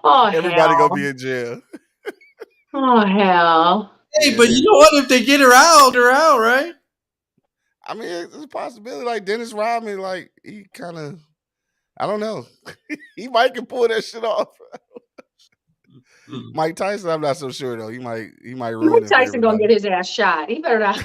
Oh, Everybody hell. gonna be in jail. Oh, hell. Hey, but you know what? If they get her out, right? I mean, it's a possibility. Like Dennis Rodman, like he kind of, I don't know. He might can pull that shit off. Mike Tyson, I'm not so sure though. He might ruin Mike it. Tyson gonna get his ass shot. He better not.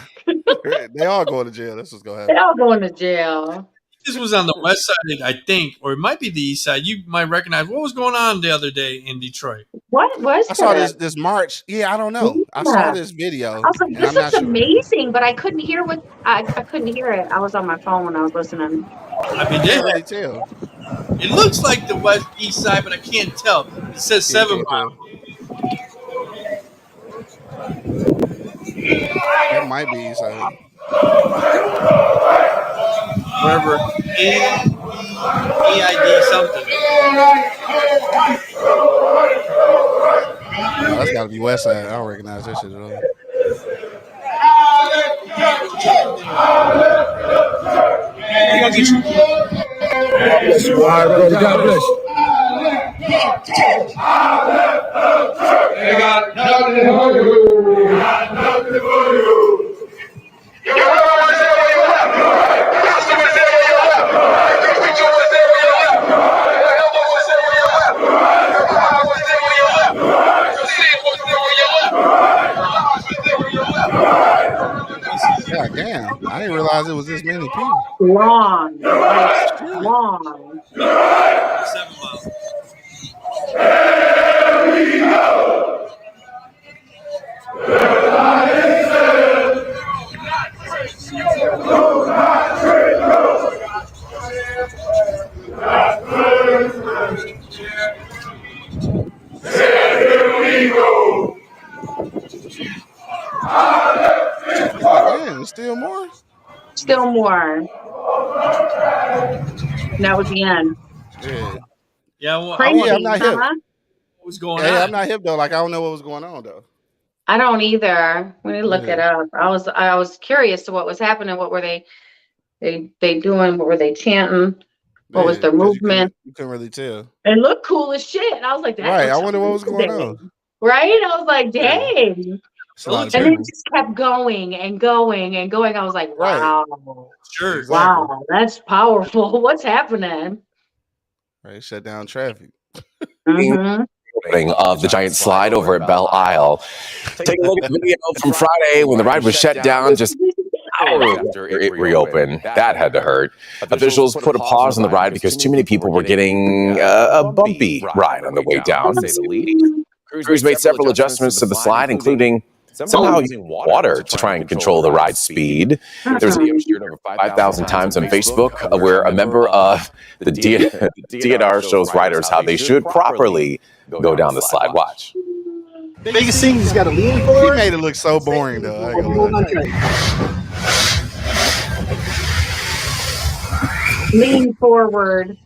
They all going to jail. That's what's gonna They happen. all going to jail. This was on the west side, I think, or it might be the east side. You might recognize what was going on the other day in Detroit. What was I saw that? this march. Yeah, I don't know. I Yeah. saw this video. I was like, and this I'm not is sure. amazing, but I couldn't hear I couldn't hear it. I was on my phone when I was listening. I mean, Can't really tell. it looks like the west east side, but I can't tell. It says Yeah, 7 can't Mile. That might be so. Wherever EID something. Oh, that's got to be West Side. I don't recognize that shit at all. Bless you. All right, brother. God bless you. God damn. I didn't realize it was this many people. Long. Like, long. 7 Mile. Damn, there's still more? Still more. And that was the end. Yeah. Yeah, well, Crazy, yeah, I'm not hip. huh? what was going Yeah, on? I'm not hip though. Like I don't know what was going on though. I don't either. We need to look Yeah. it up. I was curious to what was happening. What were they doing? What were they chanting? What was their 'cause movement? You couldn't really tell. It looked cool as shit. And I was like, that Right. I looks wonder what was going amazing. on. Right? I was like, Yeah. dang. It's a lot of And then it people. just kept going and going and going. I was like, Right. wow. Sure. Exactly. Wow, that's powerful. What's happening? Right. Shut down traffic. Mhm. Of the giant slide over at Belle Isle. Take a look at the video from Friday when the ride was shut down just hours after it reopened. That had to hurt. Officials put a pause on the ride because too many people were getting a bumpy ride on the way down. To say the least. Crews made several adjustments to the slide, including somehow using water to try and control the ride speed. There's a video shared over 5,000 times on Facebook where a member of the DNR shows riders how they should properly go down the slide. Watch. Biggest thing, he's got to lean He forward. made it look so boring though. I ain't gonna lie. Lean forward.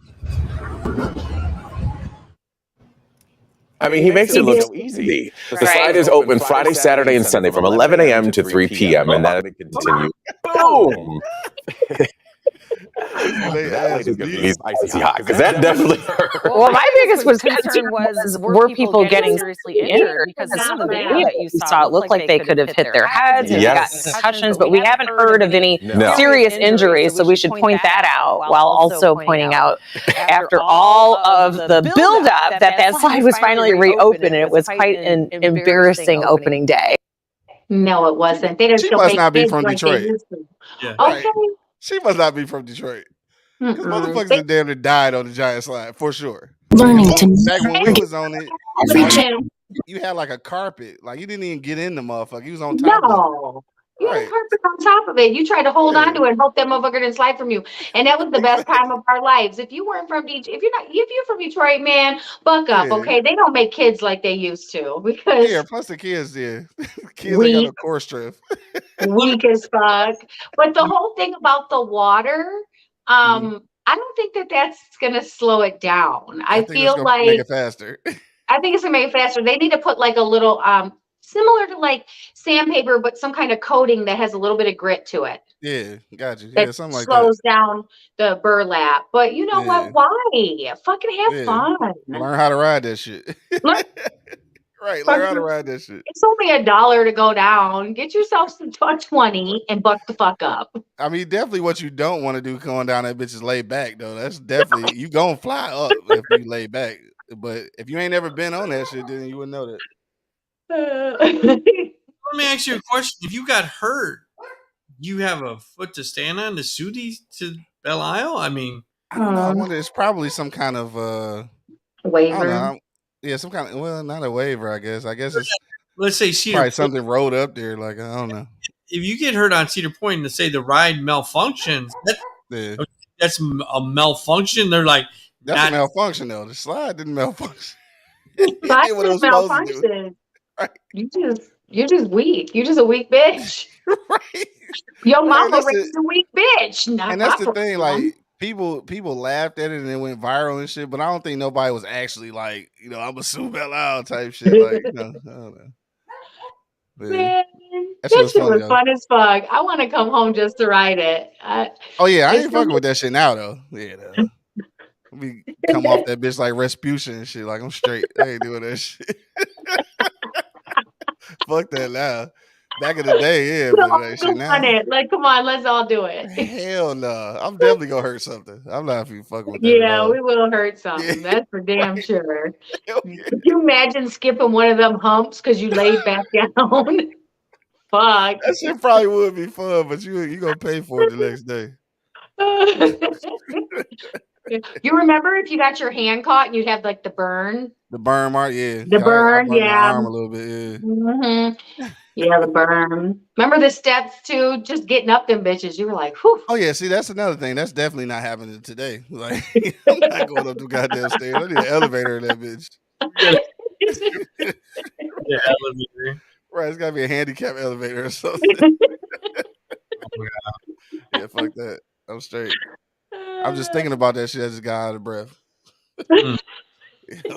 I mean, he makes it look so easy. The slide is open Friday, Saturday, and Sunday from 11 a.m. to 3 p.m. and then it continues. Boom! He's icy hot because that definitely hurt. Well, my biggest concern was were people getting seriously injured? Because some of the video that you saw, it looked like they could have hit their heads and gotten concussions, but we haven't heard of any serious injuries, so we should point that out while also pointing out after all of the buildup that slide was finally reopened, and it was quite an embarrassing opening day. No, it wasn't. They didn't. She must not be from Detroit. Yeah. Okay. She must not be from Detroit. Because motherfuckers that damn near died on the giant slide, for sure. Learning to back when we was on it, you had like a carpet. Like you didn't even get in the motherfucker. You was on top of it. You had a carpet on top of it. You tried to hold on to it and hope that motherfucker didn't slide from you. And that was the best time of our lives. If you weren't from Detroit, if you're from Detroit, man, buck up, okay? They don't make kids like they used to because plus the kids kids ain't got no core strength. Weak as fuck. But the whole thing about the water, I don't think that's gonna slow it down. I feel like make it faster. I think it's gonna make it faster. They need to put like a little similar to like sandpaper, but some kind of coating that has a little bit of grit to it. Yeah, got you. Yeah, something like that. Slows down the burlap. But you know what? Why? Fucking have fun. Learn how to ride that shit. Right, learn how to ride that shit. It's only $1 to go down. Get yourself some 20 and buck the fuck up. I mean, definitely what you don't want to do going down that bitch is lay back though. That's definitely you gonna fly up if you lay back. But if you ain't ever been on that shit, then you wouldn't know that. Let me ask you a question. If you got hurt, you have a foot to stand on to sue to Belle Isle? I mean, I don't know. I wonder, it's probably some kind of waiver. I don't know. Yeah, some kind of not a waiver, I guess. I guess it's let's say Cedar probably something rolled up there. Like I don't know. If you get hurt on Cedar Point and to say the ride malfunctions, that's a malfunction. They're like that's a malfunction though. The slide didn't malfunction. Slide didn't malfunction. Right. You're just weak. You're just a weak bitch. Right. Your mama raised a weak bitch. And that's the thing, like people laughed at it and it went viral and shit, but I don't think nobody was actually like, I'm a sue Belle Isle type shit. Like, I don't know. Man, that shit was fun as fuck. I want to come home just to ride it. I ain't fucking with that shit now though. Yeah, we come off that bitch like Rasputin and shit. Like I'm straight. I ain't doing that shit. Fuck that now. Back in the day, yeah, but that shit now. Like, come on, let's all do it. Hell no. I'm definitely gonna hurt something. I'm not even fucking with that. Yeah, we will hurt something. Yeah. That's for damn sure. Could you imagine skipping one of them humps because you laid back down? Fuck. That shit probably would be fun, but you gonna pay for it the next day. You remember if you got your hand caught and you'd have like the burn? The burn mark, yeah. The burn, I yeah. My arm a little bit, yeah. Mm-hmm. Yeah, the burn. Remember the steps too? Just getting up them bitches. You were like, whew. Oh yeah, see, that's another thing. That's definitely not happening today. Like, I'm not going up the goddamn stairs. I need an elevator in that bitch. Yeah, elevator. Right, it's gotta be a handicap elevator or something. Yeah, fuck that. I'm straight. I'm just thinking about that shit. I just got out of breath. I'm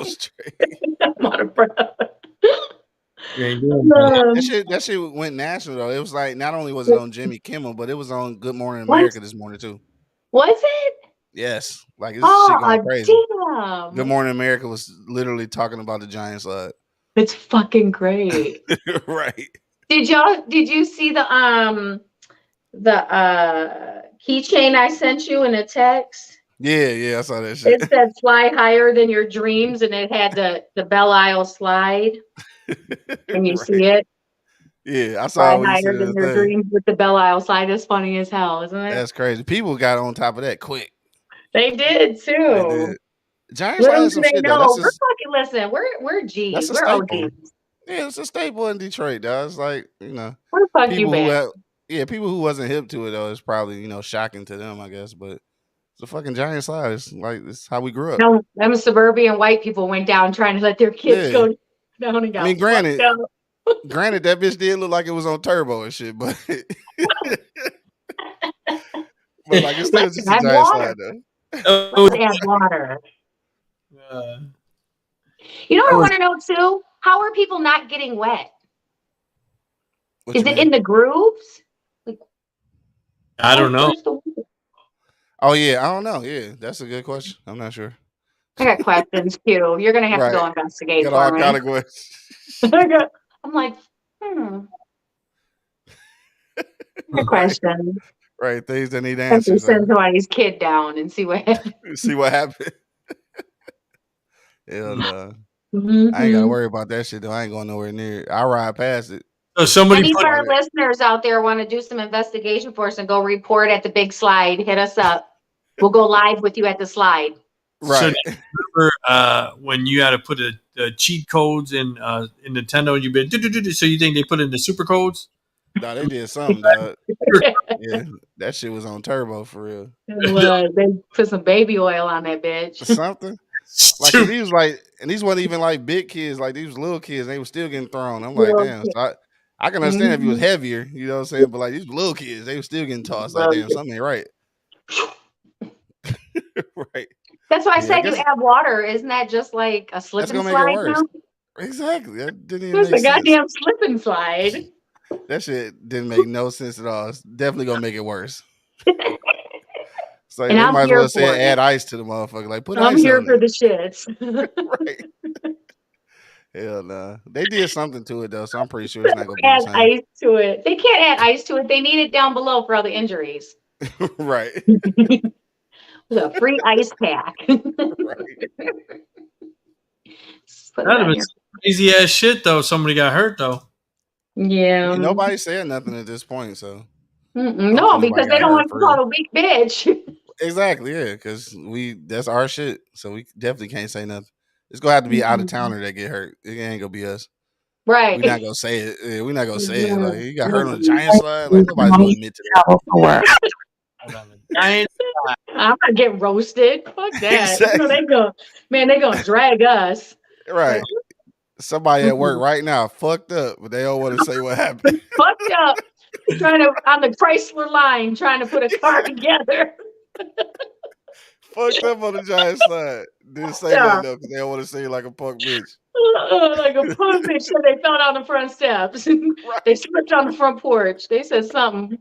straight. I'm out of breath. That shit went national though. It was like not only was it on Jimmy Kimmel, but it was on Good Morning America this morning too. Was it? Yes. Like it's shit going crazy. Damn. Good Morning America was literally talking about the giant slide. It's fucking great. Right. Did you see the keychain I sent you in a text? Yeah, I saw that shit. It said fly higher than your dreams, and it had the Belle Isle slide. Can you see it? Yeah, I saw fly higher than your dreams with the Belle Isle slide. Is funny as hell, isn't it? That's crazy. People got on top of that quick. They did too. They did. Giant slide is some shit though. Listen, we're G's. We're OGs. Yeah, it's a staple in Detroit, though. It's like, where the fuck you been? People who wasn't hip to it though, it's probably, shocking to them, I guess. But it's a fucking giant slide. It's like it's how we grew up. No, them suburban white people went down trying to let their kids go down and go. I mean, granted, that bitch did look like it was on turbo and shit, but but like it's still just a giant slide though. Let's add water. You know what I want to know too? How are people not getting wet? What Is you it mean? in the grooves? Like, I don't know. where's the- Oh yeah, I don't know. Yeah, that's a good question. I'm not sure. I got questions too. You're gonna have to go Right. investigate Got for all me. kind of questions. I'm like, Good question. Right, things that need I have to answers. send somebody's kid down and see what happens. See what happened. Hell no. I ain't gotta Mhm. worry about that shit though. I ain't going nowhere near it. I ride past it. So somebody Any of put our listeners out there want to do some investigation for us and go report at the big slide, hit us up. We'll go live with you at the slide. So Right. do you remember when you had to put the cheat codes in Nintendo and you been so you think they put in the super codes? No, they did something, dog. Yeah, that shit was on turbo for real. They put some baby oil on that bitch. Something. Like, 'cause these like, and these wasn't even like big kids, like these little kids, they were still getting thrown. I'm like, Little damn. kid. So I can understand if you was Mhm. heavier, you know what I'm saying? But like these little kids, they were still getting tossed. Like, Little damn, kid. something ain't right. Right. That's why I Yeah, I said you guess add water. Isn't that just like a slip that's and gonna make it slide worse. now? Exactly. That didn't even It's a make sense. goddamn slip and slide. That shit didn't make no sense at all. It's definitely gonna make it worse. So And they I'm might as here well for say add it. ice to the motherfucker. Like put I'm ice here on for it. the shits. Right. Hell nah. They did something to it though, so I'm pretty sure it's not gonna be Add the same. ice to it. They can't add ice to it. They need it down below for all the injuries. Right. It's a free ice pack. Right. Just put it That'd on have been here. some crazy ass shit though. If somebody got hurt though. Yeah. Nobody said nothing at this point, so I No, don't think because nobody they got don't hurt want to for call real. a weak bitch. Exactly, yeah, because that's our shit, so we definitely can't say nothing. It's gonna have to be out of towner that get hurt. It ain't gonna be us. Right. We're not gonna say it. Yeah, we're not gonna say it. Like you got hurt on a giant slide. Like nobody's gonna admit to that. Giant I'm not getting roasted. Fuck that. You know, they gonna drag us. Right. Somebody at work right now fucked up, but they don't want to say what happened. Fucked up. Trying to on the Chrysler line, trying to put a car together. Fucked up on the giant slide. Didn't say that though, because they don't want to say like a punk bitch. Like a punk bitch said they fell down the front steps. They slipped on the front porch. They said something,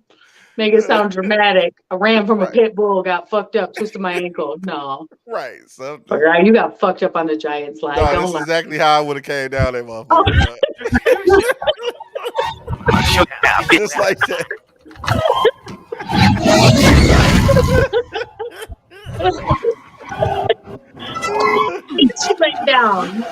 make it sound dramatic. I ran from a pit bull, got fucked up, twisted my ankle. No. Right. Something. All right, you got fucked up on the giant slide. No, Don't this is lie. exactly how I would have came down that motherfucker. Just like that. Straight down.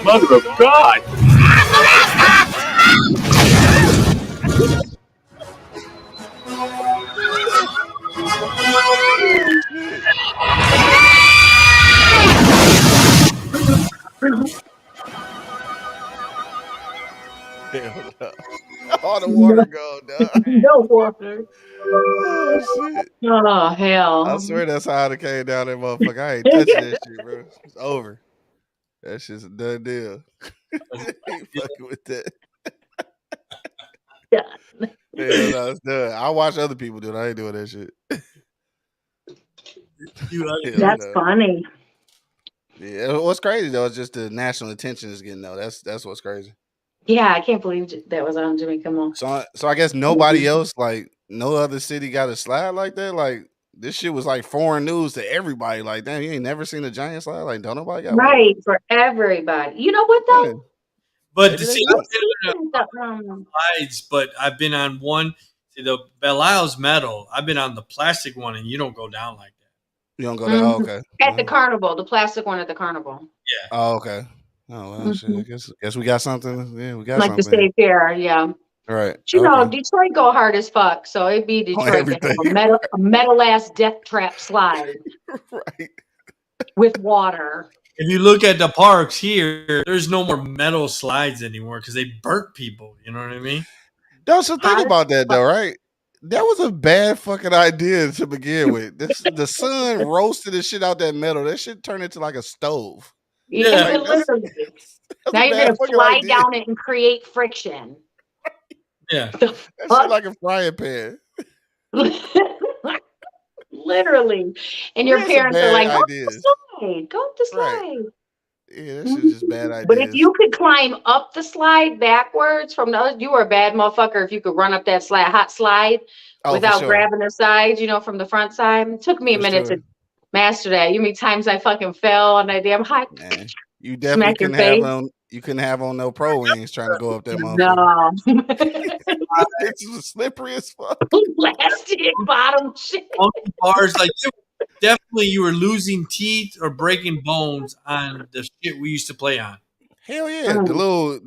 Mother of God! Hell no. All the water gone, dog. No water. Oh shit. Oh hell. I swear that's how I came down that motherfucker. I ain't touching that shit, bro. It's over. That shit's a done deal. Ain't fucking with that. Yeah. Hell no, it's done. I watch other people do it. I ain't doing that shit. Hell That's no. funny. Yeah, what's crazy though is just the national attention is getting though. That's what's crazy. Yeah, I can't believe that was on Jimmy Kimmel. So I guess nobody else, like no other city got a slide like that. Like this shit was like foreign news to everybody. Like, damn, you ain't never seen a giant slide. Like, don't nobody got one. Right, for everybody. You know what though? Yeah. But Maybe to they see, do. I've been on slides, but I've been on one. See, the Belle Isle's metal. I've been on the plastic one, and you don't go down like that. You don't go down. Oh, okay. At the carnival, the plastic one at the carnival. Oh, okay. Oh well, shit. I guess we got something. Yeah, we got Like the something. state fair, yeah. All right. You know, Okay. Detroit go hard as fuck, so it'd be Detroit to have everything. a metal ass death trap slide. Right. With water. If you look at the parks here, there's no more metal slides anymore because they burnt people. You know what I mean? Don't you think about that though, right? That was a bad fucking idea to begin with. The sun roasted the shit out that metal. That shit turned into like a stove. Yeah, Like, literally. that's Now a you're bad gonna fucking slide idea. down it and create friction. Yeah. That shit like a frying pan. Literally. And We your had some parents are bad like, go up the ideas. slide. Go up the Right. slide. Yeah, that shit's just bad But if ideas. you could climb up the slide backwards from the other, you were a bad motherfucker if you could run up that hot slide Oh, for without sure. grabbing the sides, from the front side. It took me a For minute sure. to master that. You mean times I fucking fell on that damn high, Man, you definitely smack your couldn't have face? on. You couldn't have on no pro wings trying to go up that motherfucker. No. This is slippery as fuck. Plastic bottom shit. Monkey bars, like definitely you were losing teeth or breaking bones on the shit we used to play on. Hell yeah, the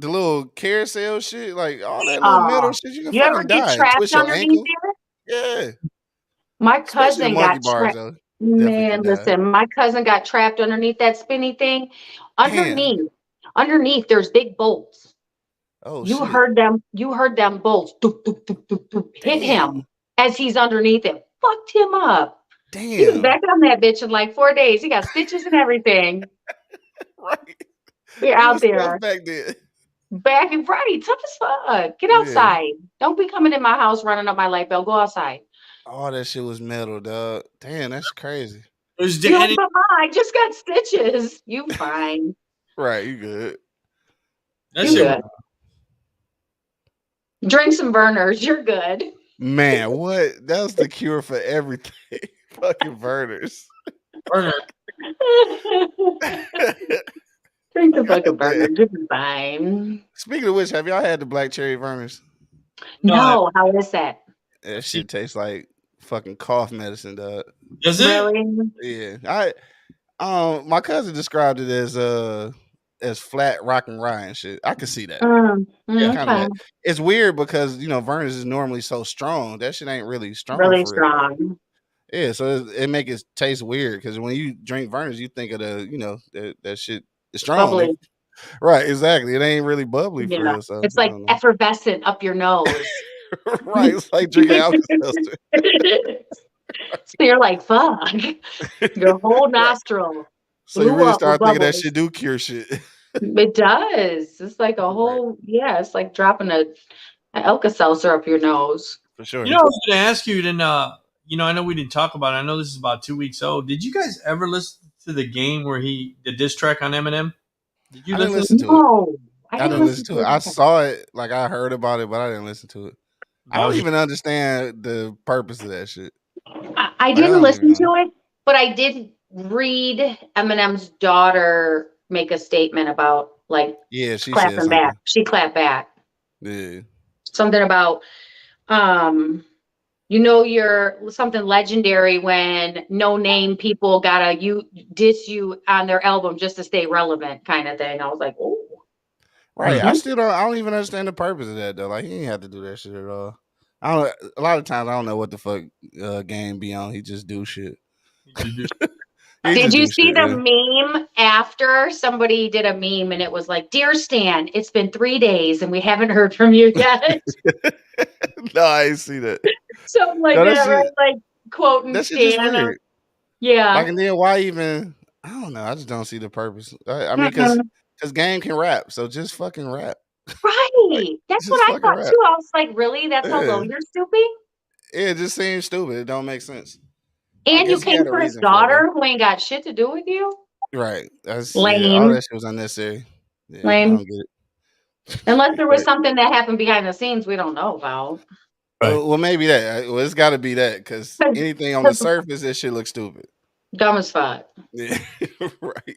little carousel shit, like all that little metal shit, you can You ever fucking get die and trapped twist your underneath ankle. there? Yeah, My especially the cousin monkey got bars trapped. though. Man, can die. listen, my cousin got trapped underneath that spinny thing. Underneath, there's big bolts. Oh You shit! heard them bolts doop, doop, doop, doop, doop, hit him as he's underneath it. Fucked him up. He was Damn. back on that bitch in like 4 days. He got stitches and everything. Right. We're It out was there. tough back then. Back and right. Tough as fuck. Get Yeah. outside. Don't be coming in my house running up my light bill. Go outside. All that shit was metal, dog. Damn, that's crazy. Was You know, but I just got stitches. You fine. Right, you good. That You shit good. Drink some burners. You're good. Man, what? That was the cure for everything. Fucking burners. burner. Drink the fucking burner. You're fine. Speaking of which, have y'all had the black cherry burners? No, how is that? That shit tastes like fucking cough medicine, dog. Does it? Really? Yeah. My cousin described it as flat rock and rye and shit. I could see that. Okay. It's weird because Vernors is normally so strong. That shit ain't really strong. Really for strong. It. Yeah, so it make it taste weird because when you drink Vernors, you think of that shit is strong. Bubbly. Right, exactly. It ain't really bubbly for Yeah. real. So It's like effervescent up your nose. right, it's like drinking Alka-Seltzer. So you're like, fuck. Your whole nostril. So you blew really up start with thinking that bubbles. shit do cure shit. It does. It's like a whole, it's like dropping an Alka-Seltzer up your nose. For sure. I was going to ask you, then, I know we didn't talk about it. I know this is about 2 weeks old. Did you guys ever listen to the game where the diss track on Eminem? Did you I didn't listen? listen to it. I didn't listen to it. I it. saw it, like I heard about it, but I didn't listen to it. I don't even understand the purpose of that shit. I didn't listen to it, but I did read Eminem's daughter make a statement about she clapping said back. She clapped back. Yeah. Something about you're something legendary when no name people gotta diss you on their album just to stay relevant kind of thing. I was like, oh. Right. I don't even understand the purpose of that though. Like he ain't have to do that shit at all. A lot of times I don't know what the fuck game be on. He just do shit. Did you see the meme after somebody did a meme and it was like, "Dear Stan, it's been 3 days and we haven't heard from you yet." No, I ain't see that. Something like that, right? Like quoting That shit just Stan. weird. Yeah. Like, and then why even? I don't know. I just don't see the purpose. I mean, because Game can rap, so just fucking rap. Right. That's what I thought too. I was like, really? That's how low you're stooping? Yeah, it just seems stupid. It don't make sense. And you came for his daughter who ain't got shit to do with you? Right. That's lame. All that shit was unnecessary. Yeah, lame. I don't get it. Unless there was something that happened behind the scenes we don't know about. Well, maybe that. Well, it's got to be that because anything on the surface, that shit looks stupid. Dumb as fuck. Yeah, right.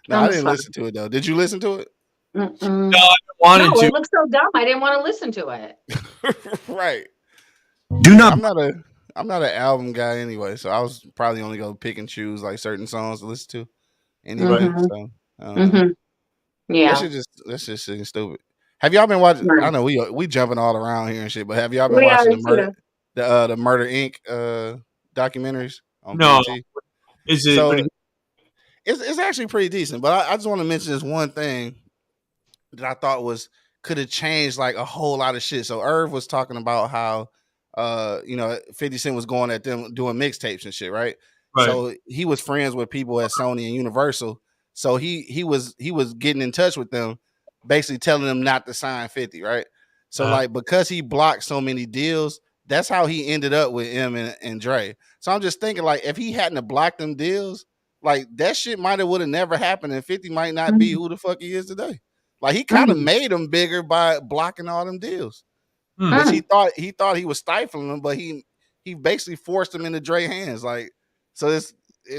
No, I didn't listen to it though. Did you listen to it? No, I wanted to. It looked so dumb. I didn't want to listen to it. Right. Do not. I'm not an album guy anyway, so I was probably only gonna pick and choose like certain songs to listen to. Anyway, so yeah, that shit seems stupid. Have y'all been watching? I know we jumping all around here and shit, but have y'all been watching the Murder Inc. Documentaries on BET? Is it? So it's actually pretty decent, but I just want to mention this one thing that I thought could have changed like a whole lot of shit. So Irv was talking about how 50 Cent was going at them doing mixtapes and shit, right? So he was friends with people at Sony and Universal. So he was getting in touch with them, basically telling them not to sign 50, right? So like because he blocked so many deals, that's how he ended up with M and Dre. So I'm just thinking like if he hadn't have blocked them deals, like that shit might have would have never happened, and 50 might not be who the fuck he is today. Like he kind of made him bigger by blocking all them deals. But he thought he was stifling them, but he basically forced them into Dre hands. Like so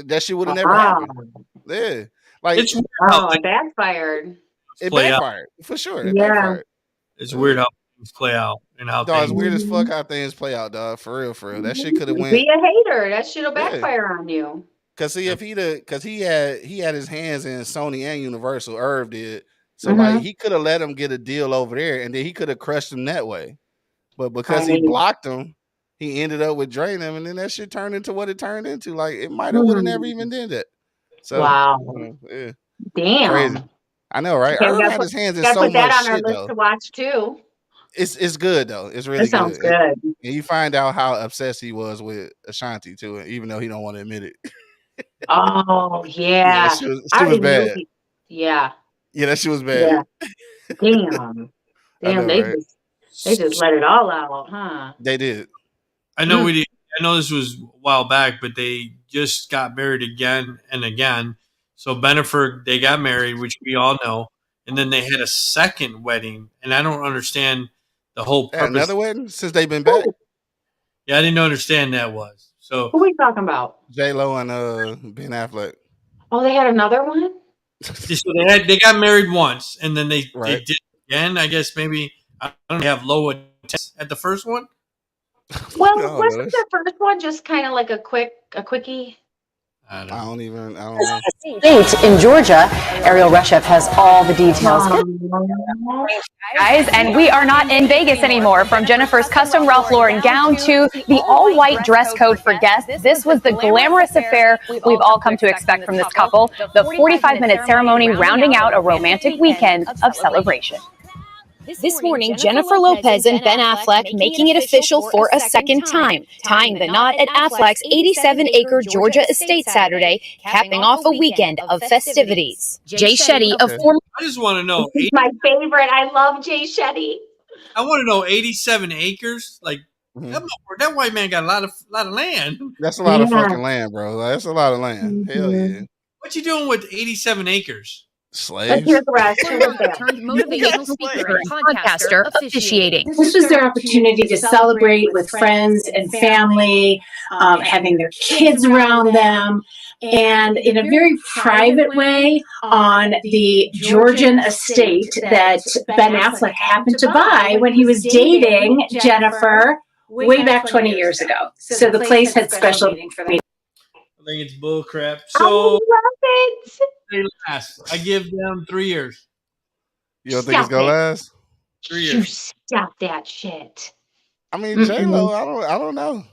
that shit would have never happened. Yeah. Like It's weird it backfired. It play out. backfired for sure. It Yeah. backfired. It's weird how things play out and how Dog, it's things. weird as fuck how things play out, dog. For real, for real. That shit could have went. Be a hater. That shit'll backfire on you. Cause see, if cause he had his hands in Sony and Universal, Irv did. So like he could have let him get a deal over there, and then he could have crushed him that way. But because he blocked him, he ended up with Dre and them, and then that shit turned into what it turned into. Like it might have would have never even did that. So wow. Yeah. Damn. Crazy. I know, right? Okay, Irv had his hands in gotta so put that much on our shit list though. to watch too. It's good though. It's really That sounds good. good. And you find out how obsessed he was with Ashanti too, even though he don't want to admit it. Oh yeah. She was I already knew bad. yeah. Yeah, that shit was bad. Yeah. Damn. I know, They right? just let it all out, huh? They did. I know I know this was a while back, but they just got married again and again. So Bennifer, they got married, which we all know, and then they had a second wedding, and I don't understand the whole purpose. Another wedding since they've been back. Yeah, I didn't understand that was. So who are we talking about? J-Lo and Ben Affleck. Oh, they had another one? So they got married once, and then they did it again. I guess maybe I don't have low attendance at the first one. Well, No, wasn't the first one just kind of like a quickie? I don't know. State in Georgia, Ariel Reshef has all the details. Guys, and we are not in Vegas anymore. From Jennifer's custom Ralph Lauren gown to the all-white dress code for guests, this was the glamorous affair we've all come to expect from this couple. The 45-minute ceremony rounding out a romantic weekend of celebration. This morning, Jennifer Lopez and Ben Affleck making it official for a second time, tying the knot at Affleck's 87-acre Georgia estate Saturday, capping off a weekend of festivities. Jay Shetty, a former... I just want to know. He's my favorite. I love Jay Shetty. I want to know 87 acres. Like that white man got a lot of land. That's a lot of fucking land, bro. That's a lot of land. Hell yeah. What you doing with 87 acres? Slaves. Here's the rest. turned motivational speaker and podcaster officiating. This was their opportunity to celebrate with friends and family, having their kids around them, and in a very private way on the Georgian estate that Ben Affleck happened to buy when he was dating Jennifer way back 20 years ago. So the place had special meaning for them. I think it's bull crap. I So love it. they last. I give them 3 years. You don't think it's gonna last? 3 You years. stop that shit. I mean, J-Lo, I don't know.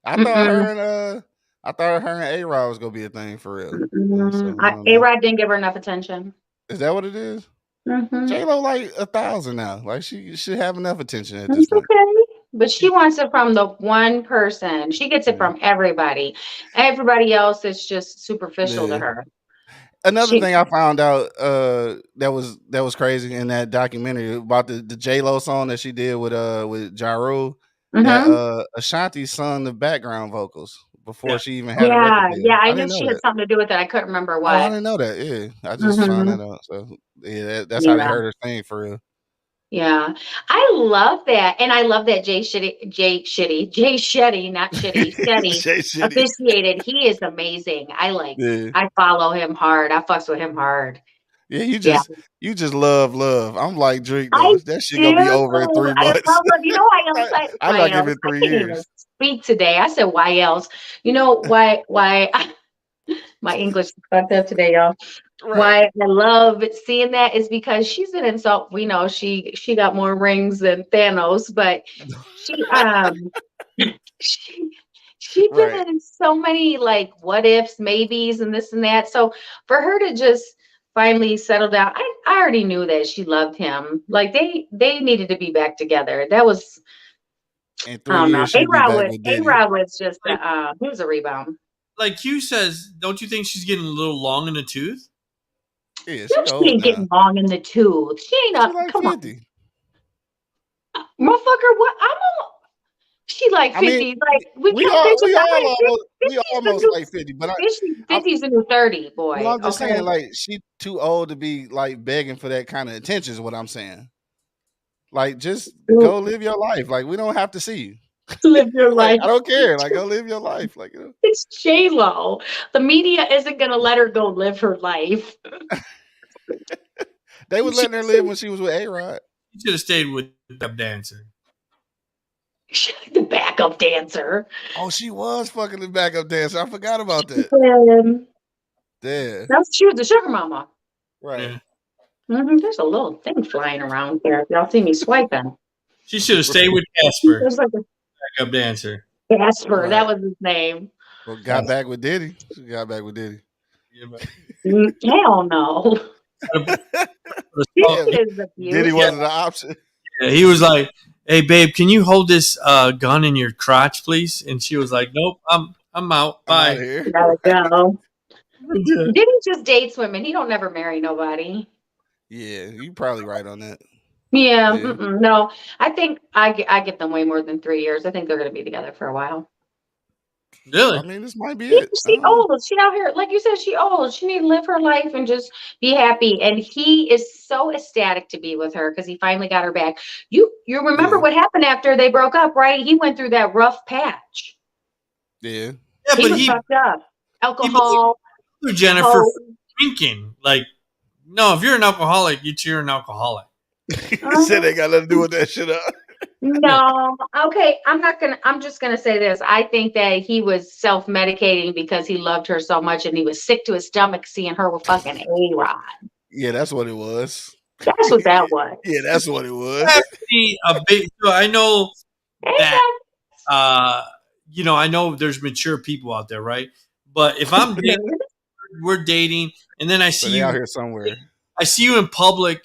I thought her and A-Rod was gonna be a thing for real. So, A-Rod didn't give her enough attention. Is that what it is? J-Lo like 1,000 now. Like she should have enough attention at this It's point. okay. But she wants it from the one person. She gets it from everybody. Everybody else is just superficial to her. Another thing I found out that was crazy in that documentary about the J-Lo song that she did with Ja Rule, that Ashanti sung the background vocals before she even had a record deal. I knew didn't she know had that. something to do with it. I couldn't remember Oh, what. I didn't know that. Yeah, I just found that out. So yeah, that's how they heard her sing for real. Yeah, I love that, and I love that Jay Shetty, not Shitty, Shetty officiated. He is amazing. I follow him hard. I fucks with him hard. Yeah, you just love. I'm like Drake though. That shit gonna be over in 3 months. You know why else? I like him in 3 years. Speak today. I said why else? You know why? My English is fucked up today, y'all. Right. Why I love seeing that is because she's an insult. We know she got more rings than Thanos, but she's been in so many like what ifs, maybes, and this and that. So for her to just finally settle down, I already knew that she loved him. Like they needed to be back together. That was I don't know. A-Rod was just he was a rebound. Like Q says, don't you think she's getting a little long in the tooth? Yeah, No, she she old ain't now. getting long in the tooth. She ain't up. Like Come 50. on, motherfucker. What? She like I mean, 50. Like we we got are bitches. I'm like we 50's the almost new like 50, but 50's the new 30, boy. I'm just Okay. saying, like, she too old to be like begging for that kind of attention. Is what I'm saying. Like, just go live your life. Like, we don't have to see you. Live your Like, life. I don't care. Like, go live your life. Like, you know. It's J-Lo. The media isn't gonna let her go live her life. They was letting her live when she was with A-Rod. You should have stayed with the dancer. The backup dancer. Oh, she was fucking the backup dancer. I forgot about that. Yeah. She was the sugar mama. Right. There's a little thing flying around here. If y'all see me swiping. She should have stayed with Casper. There's like a Backup dancer. Casper, Right. that was his name. Well, got back with Diddy. She got back with Diddy. Hell no. Diddy wasn't an option. Yeah, he was like, "Hey, babe, can you hold this gun in your crotch, please?" And she was like, "Nope, I'm out. Bye." Gotta go. Diddy just dates women. He don't never marry nobody. Yeah, you probably right on that. Yeah, Yeah. no. I think I give them way more than 3 years. I think they're going to be together for a while. Really? I mean, this might be it. She old. She out here, like you said, she old. She need to live her life and just be happy. And he is so ecstatic to be with her because he finally got her back. You remember what happened after they broke up, right? He went through that rough patch. Yeah. Yeah, He but was he fucked up. Alcohol. Jennifer Oh. for drinking. Like, no, if you're an alcoholic, you're an alcoholic. He said they got nothing to do with that shit. No. Okay. I'm just gonna say this. I think that he was self-medicating because he loved her so much and he was sick to his stomach seeing her with fucking A-Rod. Yeah, that's what it was. That's what that was. Yeah, that's what it was. So I know that I know there's mature people out there, right? But if I'm dating, we're dating, and then I see They you out here somewhere. I see you in public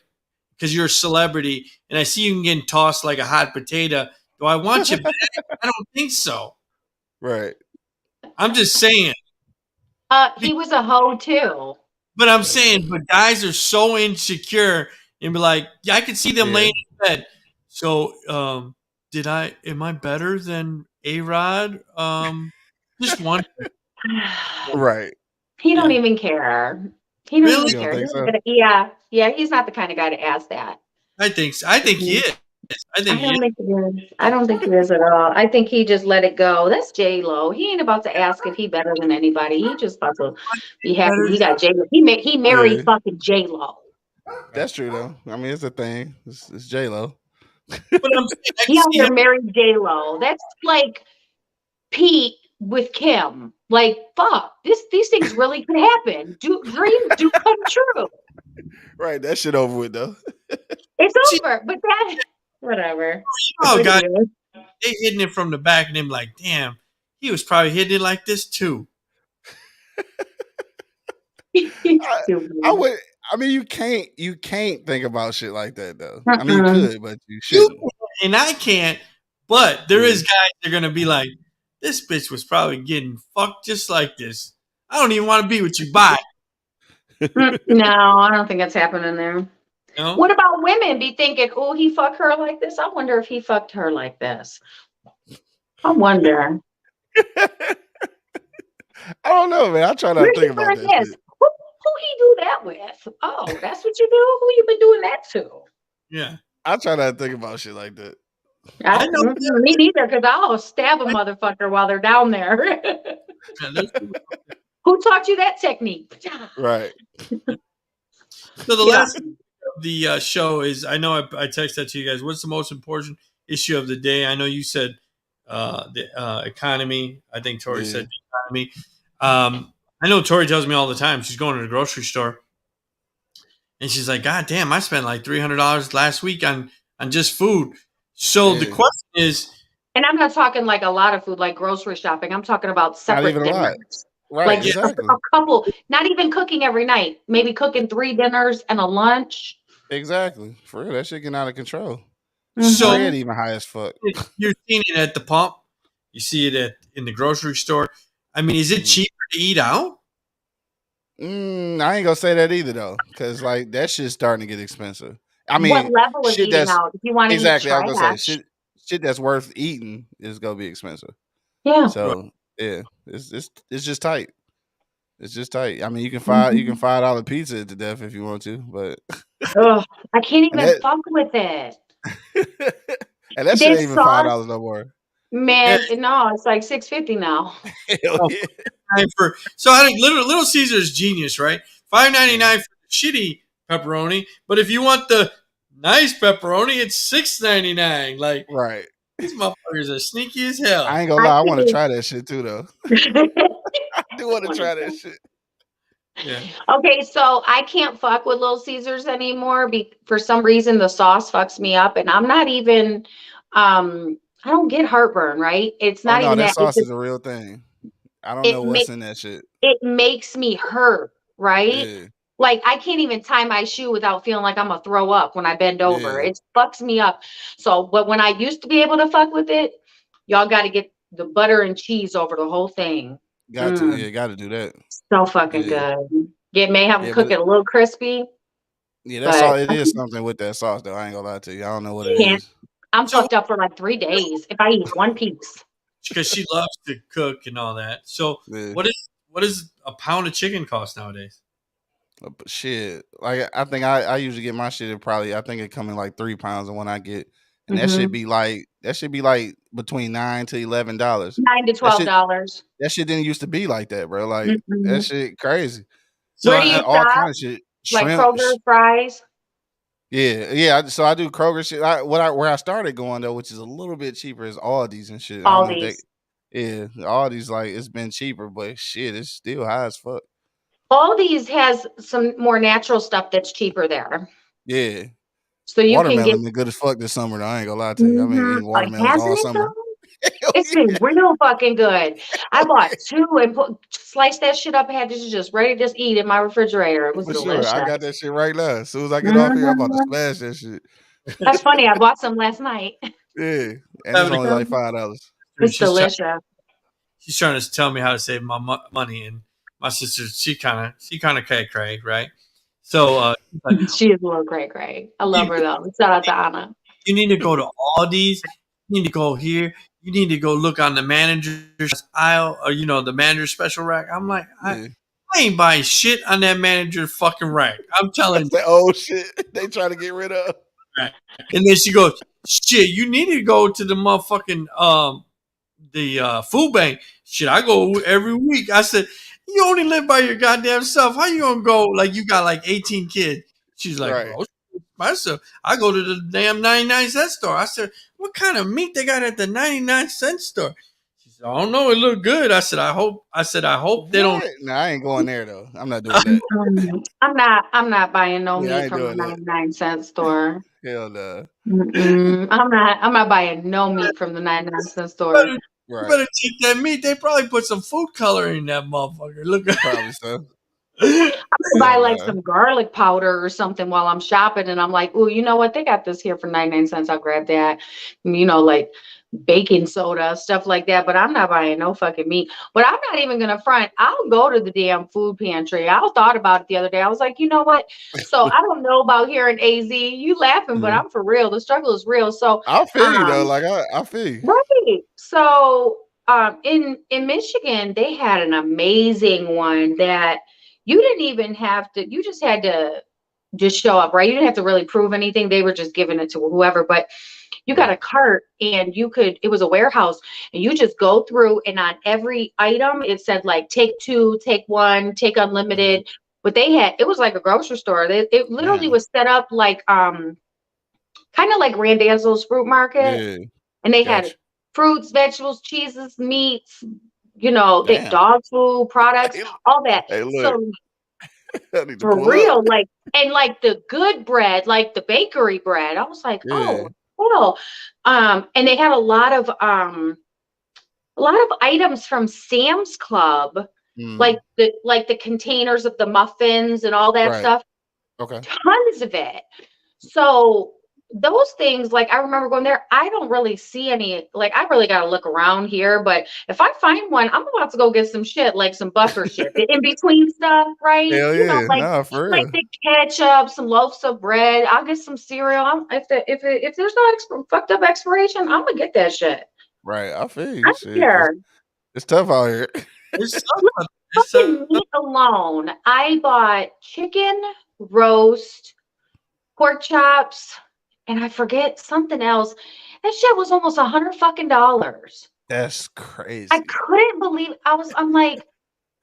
because you're a celebrity, and I see you getting tossed like a hot potato. Do I want you back? I don't think so. Right. I'm just saying. He was a hoe too. But I'm saying, but guys are so insecure and be like, yeah, I could see them laying in bed. So, am I better than A-Rod? Just wonder. Right. He don't even care. He don't Really? even care. You don't think Yeah. He's not the kind of guy to ask that. I think so. I think he is. I think he is. I don't think he is at all. I think he just let it go. That's J-Lo. He ain't about to ask if he better than anybody. He just about to be happy. He got J-Lo. He married fucking J-Lo. That's true though. I mean, it's a thing. It's J-Lo. But I'm saying, He out here married J-Lo. That's like Pete with Kim. Like, fuck. These things really could happen. Dreams do come true. Right. That shit over with though. It's over. But that whatever. Oh, guys, they hitting it from the back, and them like, damn, he was probably hitting it like this too. I would. I mean, you can't think about shit like that though. I mean, you could, but you shouldn't. And I can't. But there is guys that are gonna be like, this bitch was probably getting fucked just like this. I don't even want to be with you. Bye. No, I don't think it's happening there. No? What about women be thinking, oh, he fucked her like this? I wonder if he fucked her like this. I wonder. I don't know, man. I try not to think about that. Yes. Shit. Who he do that with? Oh, that's what you do? Who you been doing that to? Yeah. I try not to think about shit like that. I know. Me neither, because I'll stab a motherfucker while they're down there. Who taught you that technique? Right. So the last of the show is, I know I texted that to you guys. What's the most important issue of the day? I know you said the economy. I think Tori said the economy. I know Tori tells me all the time. She's going to the grocery store, and she's like, God damn, I spent like $300 last week on just food. So the question is, and I'm not talking like a lot of food, like grocery shopping. I'm talking about separate even a lot. dinners. Right, Like exactly. a couple, not even cooking every night. Maybe cooking 3 dinners and a lunch. Exactly. For real, that shit getting out of control. So bread even high as fuck. You're seeing it at the pump. You see it in the grocery store. I mean, is it cheaper to eat out? I ain't gonna say that either though, because like that shit's starting to get expensive. I What mean, level of shit eating that's out? If you want to eat exactly. I was gonna trash, say shit that's worth eating is gonna be expensive. yeah. So yeah, it's just tight. It's just tight. I mean, you can Mhm. $5 pizza to death if you want to, but Ugh, I can't and even fuck with it. and that shit ain't This even sauce, $5 no more. man, no, it's like $6.50 now. Hell yeah. So I think Little Caesar's genius, right? $5.99 for the shitty pepperoni, but if you want the nice pepperoni, it's $6.99. Like, Right. these motherfuckers are sneaky as hell. I ain't gonna lie, I want to try that shit too though. I do want to try that shit. Yeah. Okay, so I can't fuck with Little Caesars anymore. For some reason, the sauce fucks me up, and I'm not even. I don't get heartburn. Right? It's Oh not no, even that that. sauce is a real thing. I don't know what's in that shit. It makes me hurt. Right? Yeah. Like I can't even tie my shoe without feeling like I'm gonna throw up when I bend over. Yeah. It fucks me up. So, but when I used to be able to fuck with it, y'all got to get the butter and cheese over the whole thing. Got to, yeah, got to do that. So fucking Yeah. good. You may have to Yeah, cook but it a little crispy. yeah, that's But all. It is something with that sauce though. I ain't gonna lie to you. I don't know what it can't. is. I'm fucked up for like 3 days if I eat one piece. Because she loves to cook and all that. So Yeah. what is a pound of chicken cost nowadays? But shit, like I think I usually get my shit at probably I think it come in like 3 pounds, and when I get and that should be like between $9 to $11. $9 to $12. That shit didn't used to be like that, bro. Like Mm-mm. that shit crazy. So Where do you all shop? kind of shit. Like Shrimp. Kroger fries? Yeah. So I do Kroger shit. Where I started going though, which is a little bit cheaper, is Aldi's and shit. I don't know if Aldi's like it's been cheaper, but shit, it's still high as fuck. Aldi's has some more natural stuff that's cheaper there. Yeah. So you can Watermelon get been good as fuck this summer though. I ain't gonna lie to you. I've been eating watermelons hasn't all it summer. though? It's been real fucking good. I bought 2 and sliced that shit up. I had this just ready to just eat in my refrigerator. It was For delicious. sure. I got that shit right now. As soon as I get off here, I'm about to smash that shit. That's funny. I bought some last night. Yeah. And it's only like $5. It's delicious. She's trying to tell me how to save my money, and my sister, she kind of cray, right? So she is a little cray. I love her though. Shout out to Anna. You need to go to Aldi's. You need to go here. You need to go look on the manager's aisle, or the manager's special rack. I'm like, I ain't buying shit on that manager's fucking rack. I'm telling you. That old shit they try to get rid of. Right. And then she goes, shit, you need to go to the motherfucking the food bank. Shit, I go every week. I said, you only live by your goddamn self. How you gonna go like you got like 18 kids? She's like, bro, myself. I go to the damn 99-cent store. I said, what kind of meat they got at the 99-cent store? She said, I don't know. It looked good. I said, I hope they don't. No, I ain't going there though. I'm not doing that. I'm not buying no meat from the 99-cent store. Hell no. I'm not buying no meat from the 99-cent store. You better take that meat. They probably put some food coloring in that motherfucker. Look at probably so. I could buy like some garlic powder or something while I'm shopping, and I'm like, oh, you know what? They got this here for 99 cents. I'll grab that. Like baking soda, stuff like that. But I'm not buying no fucking meat. But I'm not even gonna front. I'll go to the damn food pantry. I thought about it the other day. I was like, you know what? So I don't know about here in AZ. You laughing, but I'm for real. The struggle is real. So I feel you though. Like I feel you. Right. So in Michigan, they had an amazing one that you didn't even have to, you just had to just show up, right? You didn't have to really prove anything. They were just giving it to whoever, but you got a cart and it was a warehouse, and you just go through, and on every item, it said like, take 2, take 1, take unlimited. But it was like a grocery store. It literally was set up like, kind of like Randazzo's fruit market. Yeah. And they had fruits, vegetables, cheeses, meats, they dog food products, all that. Hey, look. So for real, like, and like the good bread, like the bakery bread, I was like, oh, well, and they had a lot of items from Sam's Club, like the containers of the muffins and all that stuff. Okay. Tons of it. So those things, like I remember going there, I don't really see any, like I really got to look around here, but if I find one, I'm about to go get some shit, like some buffer shit in between stuff, right? Hell You know, yeah. like, Nah, for like real. the ketchup, some loaves of bread. I'll get some cereal. If there's no fucked up expiration, I'm gonna get that shit. Right. I feel I you. don't Shit. care. It's tough out here. It's Fucking meat alone. I bought chicken, roast, pork chops, and I forget something else. That shit was almost $100 That's crazy. I couldn't believe I'm like,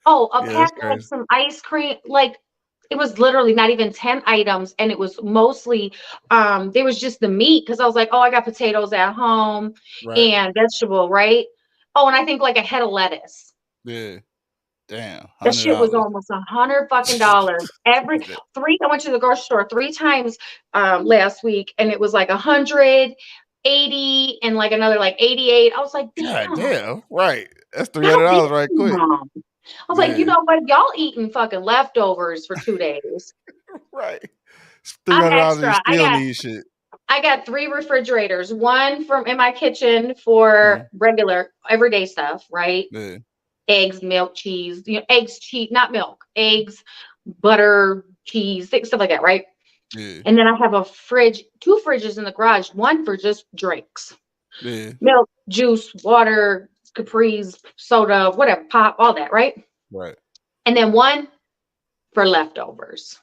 oh, a Yeah, that's pack of like crazy. some ice cream, like it was literally not even 10 items, and it was mostly there was just the meat because I was like, oh, I got potatoes at home Right. and vegetable, right? Oh, and I think like a head of lettuce. Yeah. Damn. That shit was $100. almost $100 every three. I went to the grocery store 3 times last week, and it was like 180 and like another like 88. I was like, God damn. damn. Right. That's Y'all $300 right quick. damn. I was like, you Yeah. know what? Y'all eating fucking leftovers for 2 days. Right. It's I'm $300 and you extra. still need shit. I got 3 refrigerators. One from in my kitchen for regular everyday stuff, right? Yeah. Eggs, milk, cheese, eggs, cheese, not milk, eggs, butter, cheese, stuff like that, right? Yeah. And then I have a fridge, 2 fridges in the garage, one for just drinks, Yeah. milk, juice, water, Capri's, soda, whatever, pop, all that, right? Right. And then one for leftovers.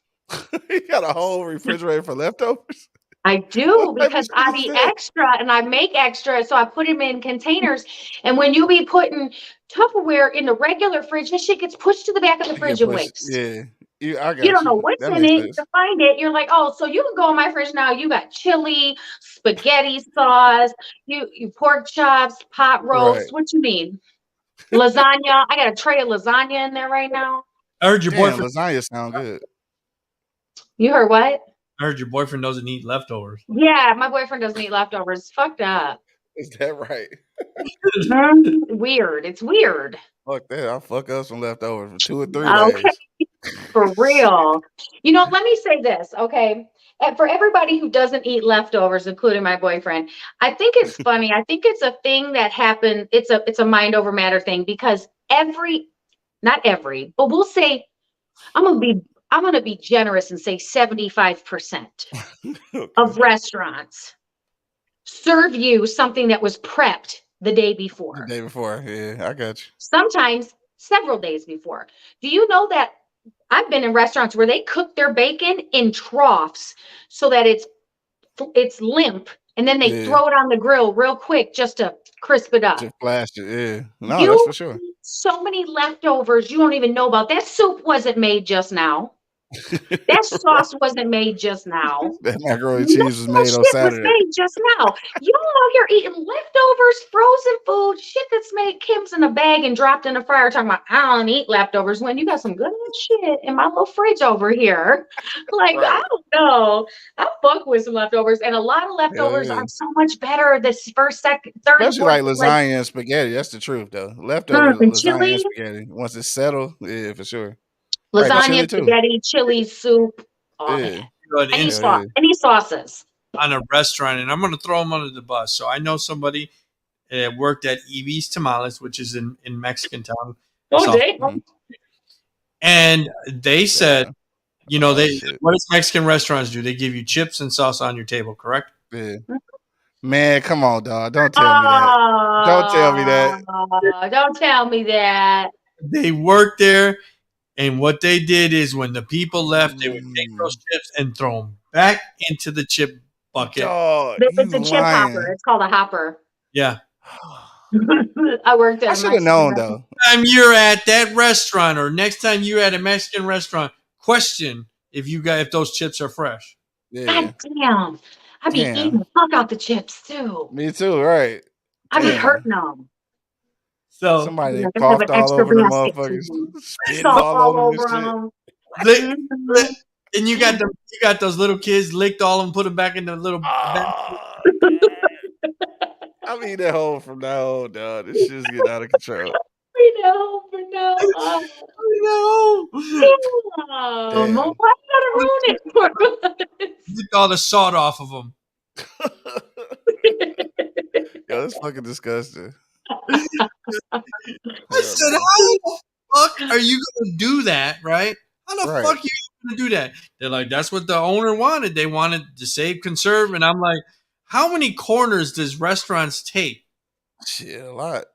You got a whole refrigerator for leftovers? I do What type of because shit I is eat that? extra and I make extra, so I put them in containers. And when you be putting Tupperware in the regular fridge, this shit gets pushed to the back of the You fridge get and pushed. waste. Yeah. I got You don't know what's That in makes it sense. to find it. You're like, oh, so you can go in my fridge now. You got chili, spaghetti sauce, you pork chops, pot roast. Right. What you mean? Lasagna. I got a tray of lasagna in there right now. I heard your Damn, boyfriend. lasagna sound good. You heard what? I heard your boyfriend doesn't eat leftovers. Yeah, my boyfriend doesn't eat leftovers. Fucked up. Is that right? Weird. It's weird. Fuck that. I'll fuck up some leftovers for 2 or 3 Okay. days. For real. Let me say this, okay? And for everybody who doesn't eat leftovers, including my boyfriend, I think it's funny. I think it's a thing that happened. It's a mind over matter thing because not every, but we'll say I'm gonna be generous and say 75% of restaurants serve you something that was prepped the day before. The day before. Yeah, I got you. Sometimes several days before. Do you know that I've been in restaurants where they cook their bacon in troughs so that it's limp, and then they throw it on the grill real quick just to crisp it up. Just flash it. Yeah. No, You that's for sure. eat so many leftovers you don't even know about. That soup wasn't made just now. That sauce wasn't made just now. That macaroni and cheese was made on Shit was Saturday. made just now. You out here eating leftovers, frozen food, shit that's made Kim's in a bag and dropped in the fryer. Talking about I don't eat leftovers when you got some good shit in my little fridge over here. Like I don't know. I fuck with some leftovers, and a lot of leftovers are so much better. This first, second, third, Especially fourth, like lasagna and spaghetti. That's the truth, though. Leftover and lasagna chili. and spaghetti. Once it's settled, yeah, for sure. Lasagna, chili too. spaghetti, chili, soup, all Yeah. that. But Any in- sauce, any sauces. on a restaurant, and I'm going to throw him under the bus. So I know somebody that worked at Evie's Tamales, which is in Mexican town. Oh, So- damn. And they said, what does Mexican restaurants do? They give you chips and sauce on your table, correct? Yeah. Man, come on, dog. Don't tell me that. Don't tell me that. Don't tell me that. They worked there, and what they did is when the people left, they would take those chips and throw them back into the chip bucket. Dog, It's a chip hopper. It's called a hopper. Yeah. I worked at I a should have Mexican known, restaurant. though. Time you're at that restaurant, or next time you're at a Mexican restaurant, question if those chips are fresh. Yeah. God damn. I be Damn. eating the fuck out the chips too. Me too, right. I be Damn. hurting them. So Somebody Yeah, they coughed have an all extra over the basket motherfuckers. too. Spitting Salt all over over the shit. them. And you got those little kids licked all of them, put them back in the little. I'm eating that whole from now on, dog. This shit's getting out of control. I know, but no. Damn. Why you gotta ruin it for us? Lick all the salt off of them. Yo, that's fucking disgusting. I said, how the fuck are you going to do that, right? How the Right. fuck are you going to do that? They're like, that's what the owner wanted. They wanted to save, conserve. And I'm like, how many corners does restaurants take? Shit, a lot.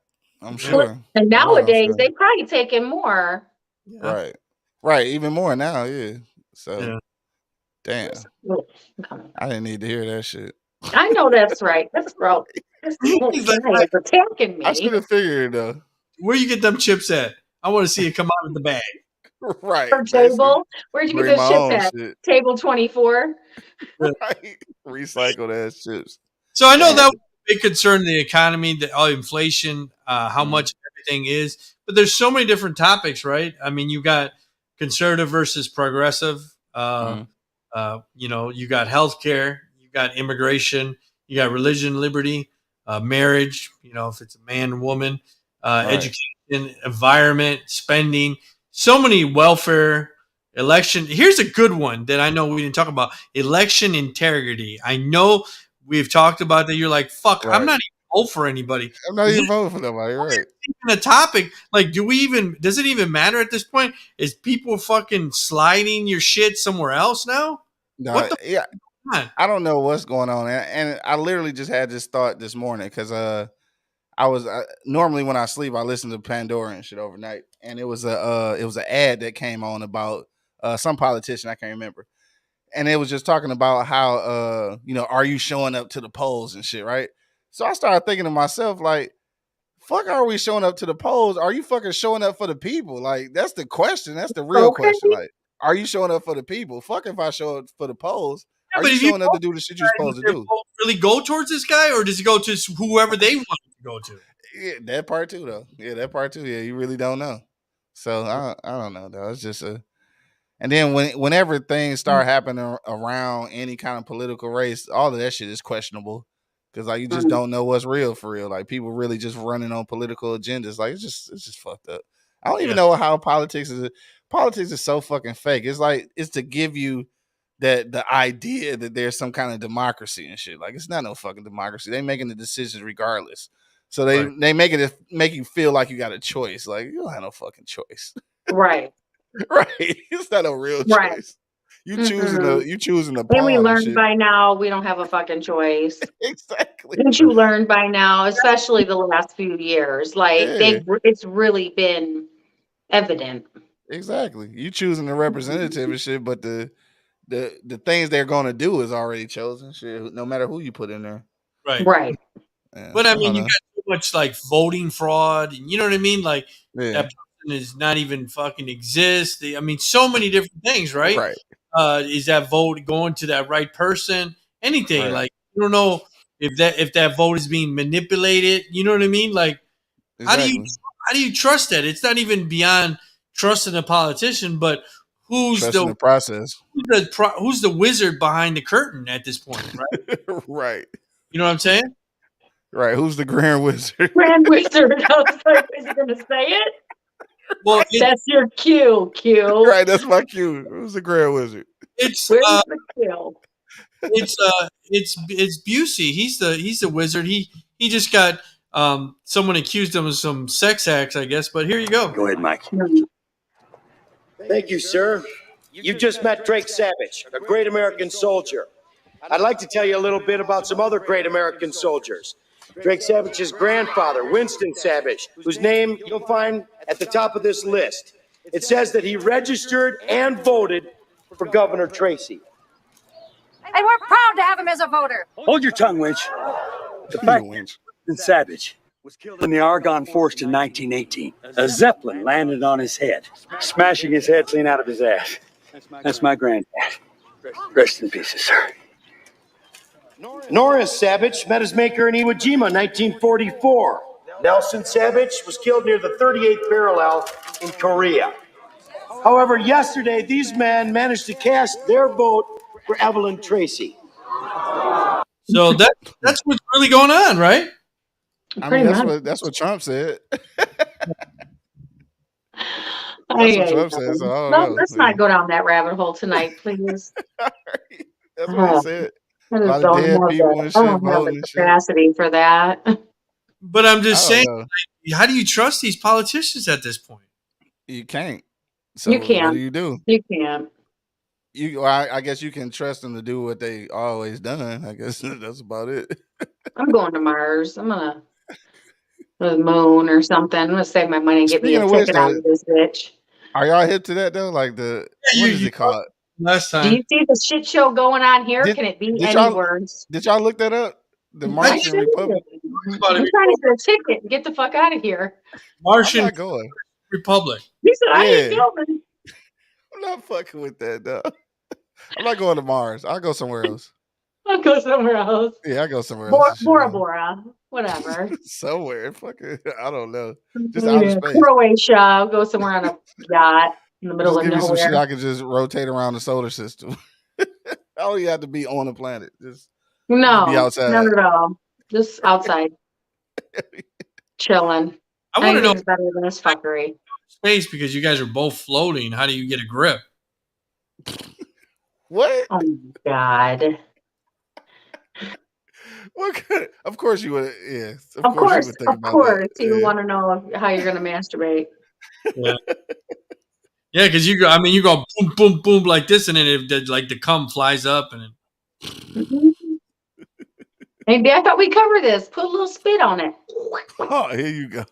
I'm Yeah. sure. And A lot, I'm nowadays, sure. they probably taking more. Right. Right. Even more now, yeah. So, Yeah. damn. Oh, I didn't need to hear that shit. I know that's right. That's gross. This little He's like, guy is attacking I should me. have figured though. Where you get them chips at? I want to see it come out of the bag. Right. Her table. Where'd you get Bring those my chips own at? shit. Table 24. Right. Recycled ass chips. So I know that was a big concern in the economy, the inflation, how much everything is. But there's so many different topics, right? I mean, you got conservative versus progressive. You know, you got healthcare, you got immigration, you got religion, liberty, marriage. You know, if it's a man and woman, education, environment, spending. So many welfare. Election. Here's a good one that I know we didn't talk about. Election integrity. I know we've talked about that. You're like, fuck, I'm not even vote for anybody. I'm not even voting for nobody, right? Even a topic. Like, does it even matter at this point? Is people fucking sliding your shit somewhere else now? No, What the yeah. fuck? I don't know what's going on. And I literally just had this thought this morning because I was normally when I sleep, I listen to Pandora and shit overnight. And it was an ad that came on about some politician, I can't remember. And it was just talking about how you know, are you showing up to the polls and shit, right? So I started thinking to myself, like, fuck, are we showing up to the polls? Are you fucking showing up for the people? Like, that's the question. That's the real question. Like, are you showing up for the people? Fuck if I show up for the polls. Yeah, Are but you if you showing up to do the shit you're supposed to does their do? vote really go towards this guy, or does it go to whoever they want it to go to? Yeah, that part too, though. Yeah, that part too. Yeah, you really don't know. So I don't know, though. It's just and then whenever things start happening around any kind of political race, all of that shit is questionable because like you just don't know what's real for real. Like people really just running on political agendas. Like it's just fucked up. I don't even know how politics is. Politics is so fucking fake. It's like it's to give you the idea that there's some kind of democracy and shit. Like it's not no fucking democracy. They making the decisions regardless. So they make you feel like you got a choice. Like you don't have no fucking choice. Right. Right. It's not a real choice. Right. You choosing a And pawn we and learned shit. by now we don't have a fucking choice. Exactly. Didn't you learn by now, especially the last few years? Like it's really been evident. Exactly. You choosing the representative and shit, but the things they're gonna do is already chosen. Shit, no matter who you put in there. Right. Right. Yeah, But I mean, don't you know. got so much like voting fraud, and you know what I mean? Like Yeah. that person is not even fucking exist. I mean, so many different things, right? Right. Is that vote going to that right person? Anything Right. like you don't know if that vote is being manipulated. You know what I mean? Like how do you trust that? It's not even beyond trusting a politician, but who's Trusting the process. who's the wizard behind the curtain at this point, right? Right. You know what I'm saying? Right. Who's the Grand Wizard? Grand Wizard. I was like, is he gonna say it? Well, that's your cue, Q. Right, that's my cue. Who's the Grand Wizard? It's Where's the cue? it's Busey. He's the wizard. He just got someone accused him of some sex acts, I guess. But here you go. Go ahead, Mike. Thank you, sir. You've just met Drake Savage, a great American soldier. I'd like to tell you a little bit about some other great American soldiers. Drake Savage's grandfather, Winston Savage, whose name you'll find at the top of this list. It says that he registered and voted for Governor Tracy. And we're proud to have him as a voter. Hold your tongue, Winch. The fact that Winston Savage was killed in the Argonne Forest in 1918. A Zeppelin landed on his head, smashing his head clean out of his ass. That's my granddad. Rest in peace, sir. Norris Savage met his maker in Iwo Jima, 1944. Nelson Savage was killed near the 38th parallel in Korea. However, yesterday, these men managed to cast their vote for Evelyn Tracy. So that's what's really going on, right? I mean, that's what Trump said. That's what Trump said. So I don't know. Let's not go down that rabbit hole tonight, please. That's what he said. A I lot just of don't dead have people the, and I shit don't have voting the and shit. capacity for that. But I'm I just don't saying, know. like, how do you trust these politicians at this point? You can't. So You what can't. do? You can't. I guess you can trust them to do what they always done. I guess that's about it. I'm going to Mars. I'm gonna the moon or something. I'm gonna save my money and get me Speaking a of which, ticket out though, of this bitch. are y'all hip to that though? Like what is you it called? last Do time. you see the shit show going on here? Did Can it be did any y'all words? did y'all look that up? The I Martian should. Republic. I'm trying to get a ticket and get the fuck out of here. I'm Martian not going. Republic. He said, I ain't Yeah, going. I'm not fucking with that though. I'm not going to Mars. I'll go somewhere else. I'll go somewhere else. Yeah, I go somewhere else. and shit, Bora man. Bora. Whatever. Somewhere, fucking, I don't know. Just outer Yeah, space. Croatia. I'll go somewhere on a yacht in the middle Just of give me some shit nowhere. I can just rotate around the solar system. I don't even have to be on the planet. Just be No, outside. not at all. Just outside. Chilling. I want to know Anything's better than this fuckery. space because you guys are both floating. How do you get a grip? What? Oh my God. What kind of course you would. Yes, Of you would course, think of about course, that. you Yeah. want to know how you're going to masturbate. Yeah, yeah, because you go. I mean, you go boom, boom, boom like this, and then like the cum flies up, and then Maybe I thought we'd cover this. Put a little spit on it. Oh, here you go.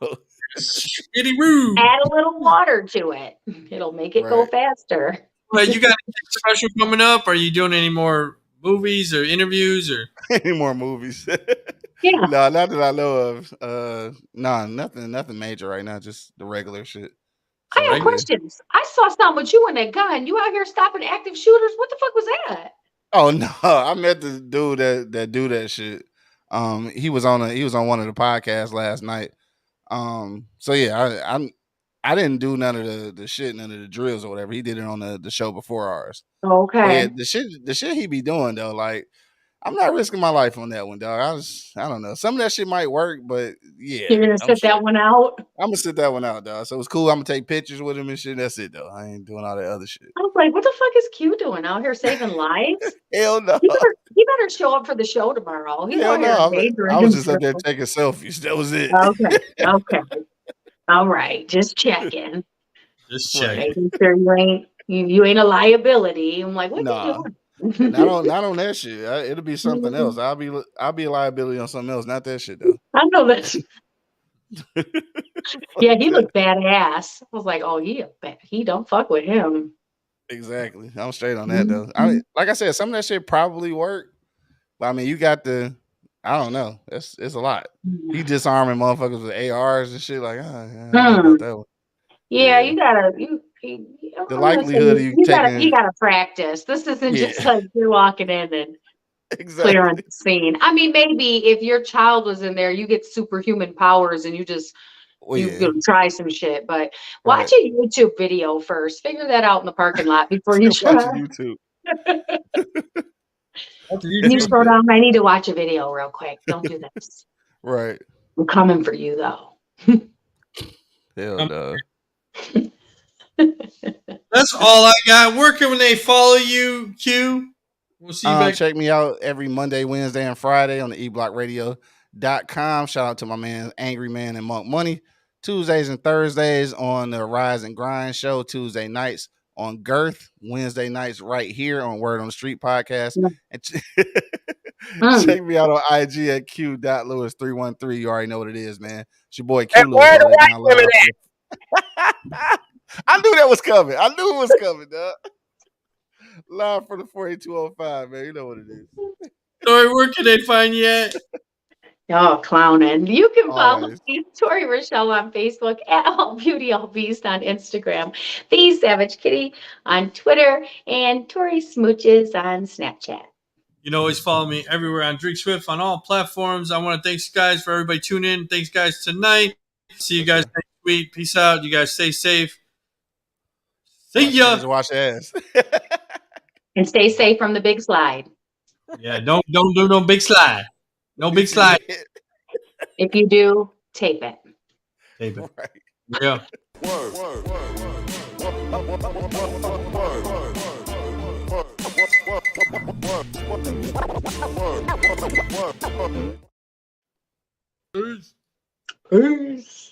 Spitty Roo. Add a little water to it. It'll make it go Right. faster. Well, you got anything special coming up? Are you doing any more movies or interviews or? Any more movies? Yeah. No, not that I know of. Nah, nothing major right now. Just the regular shit. I So, have yeah. questions. I saw something with you and that gun. You out here stopping active shooters? What the fuck was that? Oh no, I met the dude that do that shit. He was on one of the podcasts last night. So yeah, I didn't do none of the shit, none of the drills or whatever. He did it on the show before ours. But yeah, Okay. the shit he be doing though, like I'm not risking my life on that one, dog. I don't know. Some of that shit might work, but yeah, You're gonna I'm sit sure. that one out. I'm gonna sit that one out, dog. So it's cool. I'm gonna take pictures with him and shit. That's it though. I ain't doing all that other shit. I was like, what the fuck is Q doing out here saving lives? Hell no. He better show up for the show tomorrow. He's Hell out no. here I endangering was just up there himself. taking selfies. That was it. Okay. Okay. All right. Just checking. Just Right. check. Making sure you ain't a liability. I'm like, what Nah. you doing? Not on that shit. It'll be something else. I'll be a liability on something else. Not that shit though. I know that. Yeah, he looked badass. I was like, oh, he don't fuck with him. Exactly. I'm straight on that though. Like I said, some of that shit probably work. But I mean, you got I don't know. It's a lot. He disarming motherfuckers with ARs and shit. Like, I don't know about that one. Yeah, Yeah. you gotta The likelihood of you taking you gotta practice. This isn't just Yeah. like you're walking in and Exactly. clearing the scene. I mean, maybe if your child was in there, you get superhuman powers and you just Well, you yeah. know, try some shit. But Right. watch a YouTube video first. Figure that out in the parking lot before you Watching try. YouTube. You slow down. I need to watch a video real quick. Don't do this. Right. I'm coming for you though. Hell no. That's all I got. Where can they follow you, Q? We'll see you back. Check me out every Monday, Wednesday, and Friday on the eblockradio.com. Shout out to my man Angry Man and Monk Money. Tuesdays and Thursdays on the Rise and Grind show. Tuesday nights on Girth. Wednesday nights right here on Word on the Street podcast. And check me out on IG at q.lewis313. You already know what it is, man. It's your boy Q And Lewis. where the All that white down women loud. I knew that was coming. I knew it was coming, dog. Live from the 48205, man. You know what it is. Tori, where can they find you at? Oh, clowning. You can follow Always. me, Tori Rochelle, on Facebook, at All Beauty All Beast on Instagram, The Savage Kitty on Twitter, and Tori Smooches on Snapchat. You can always follow me everywhere on Drink Swift on all platforms. I want to thanks guys for everybody tuning in. Thanks guys tonight. See you guys next week. Peace out. You guys stay safe. See ya. Wash your ass. And stay safe from the big slide. Yeah, don't do no big slide. No big slide. If you do, tape it. Tape it. Yeah. Word. Peace. Peace.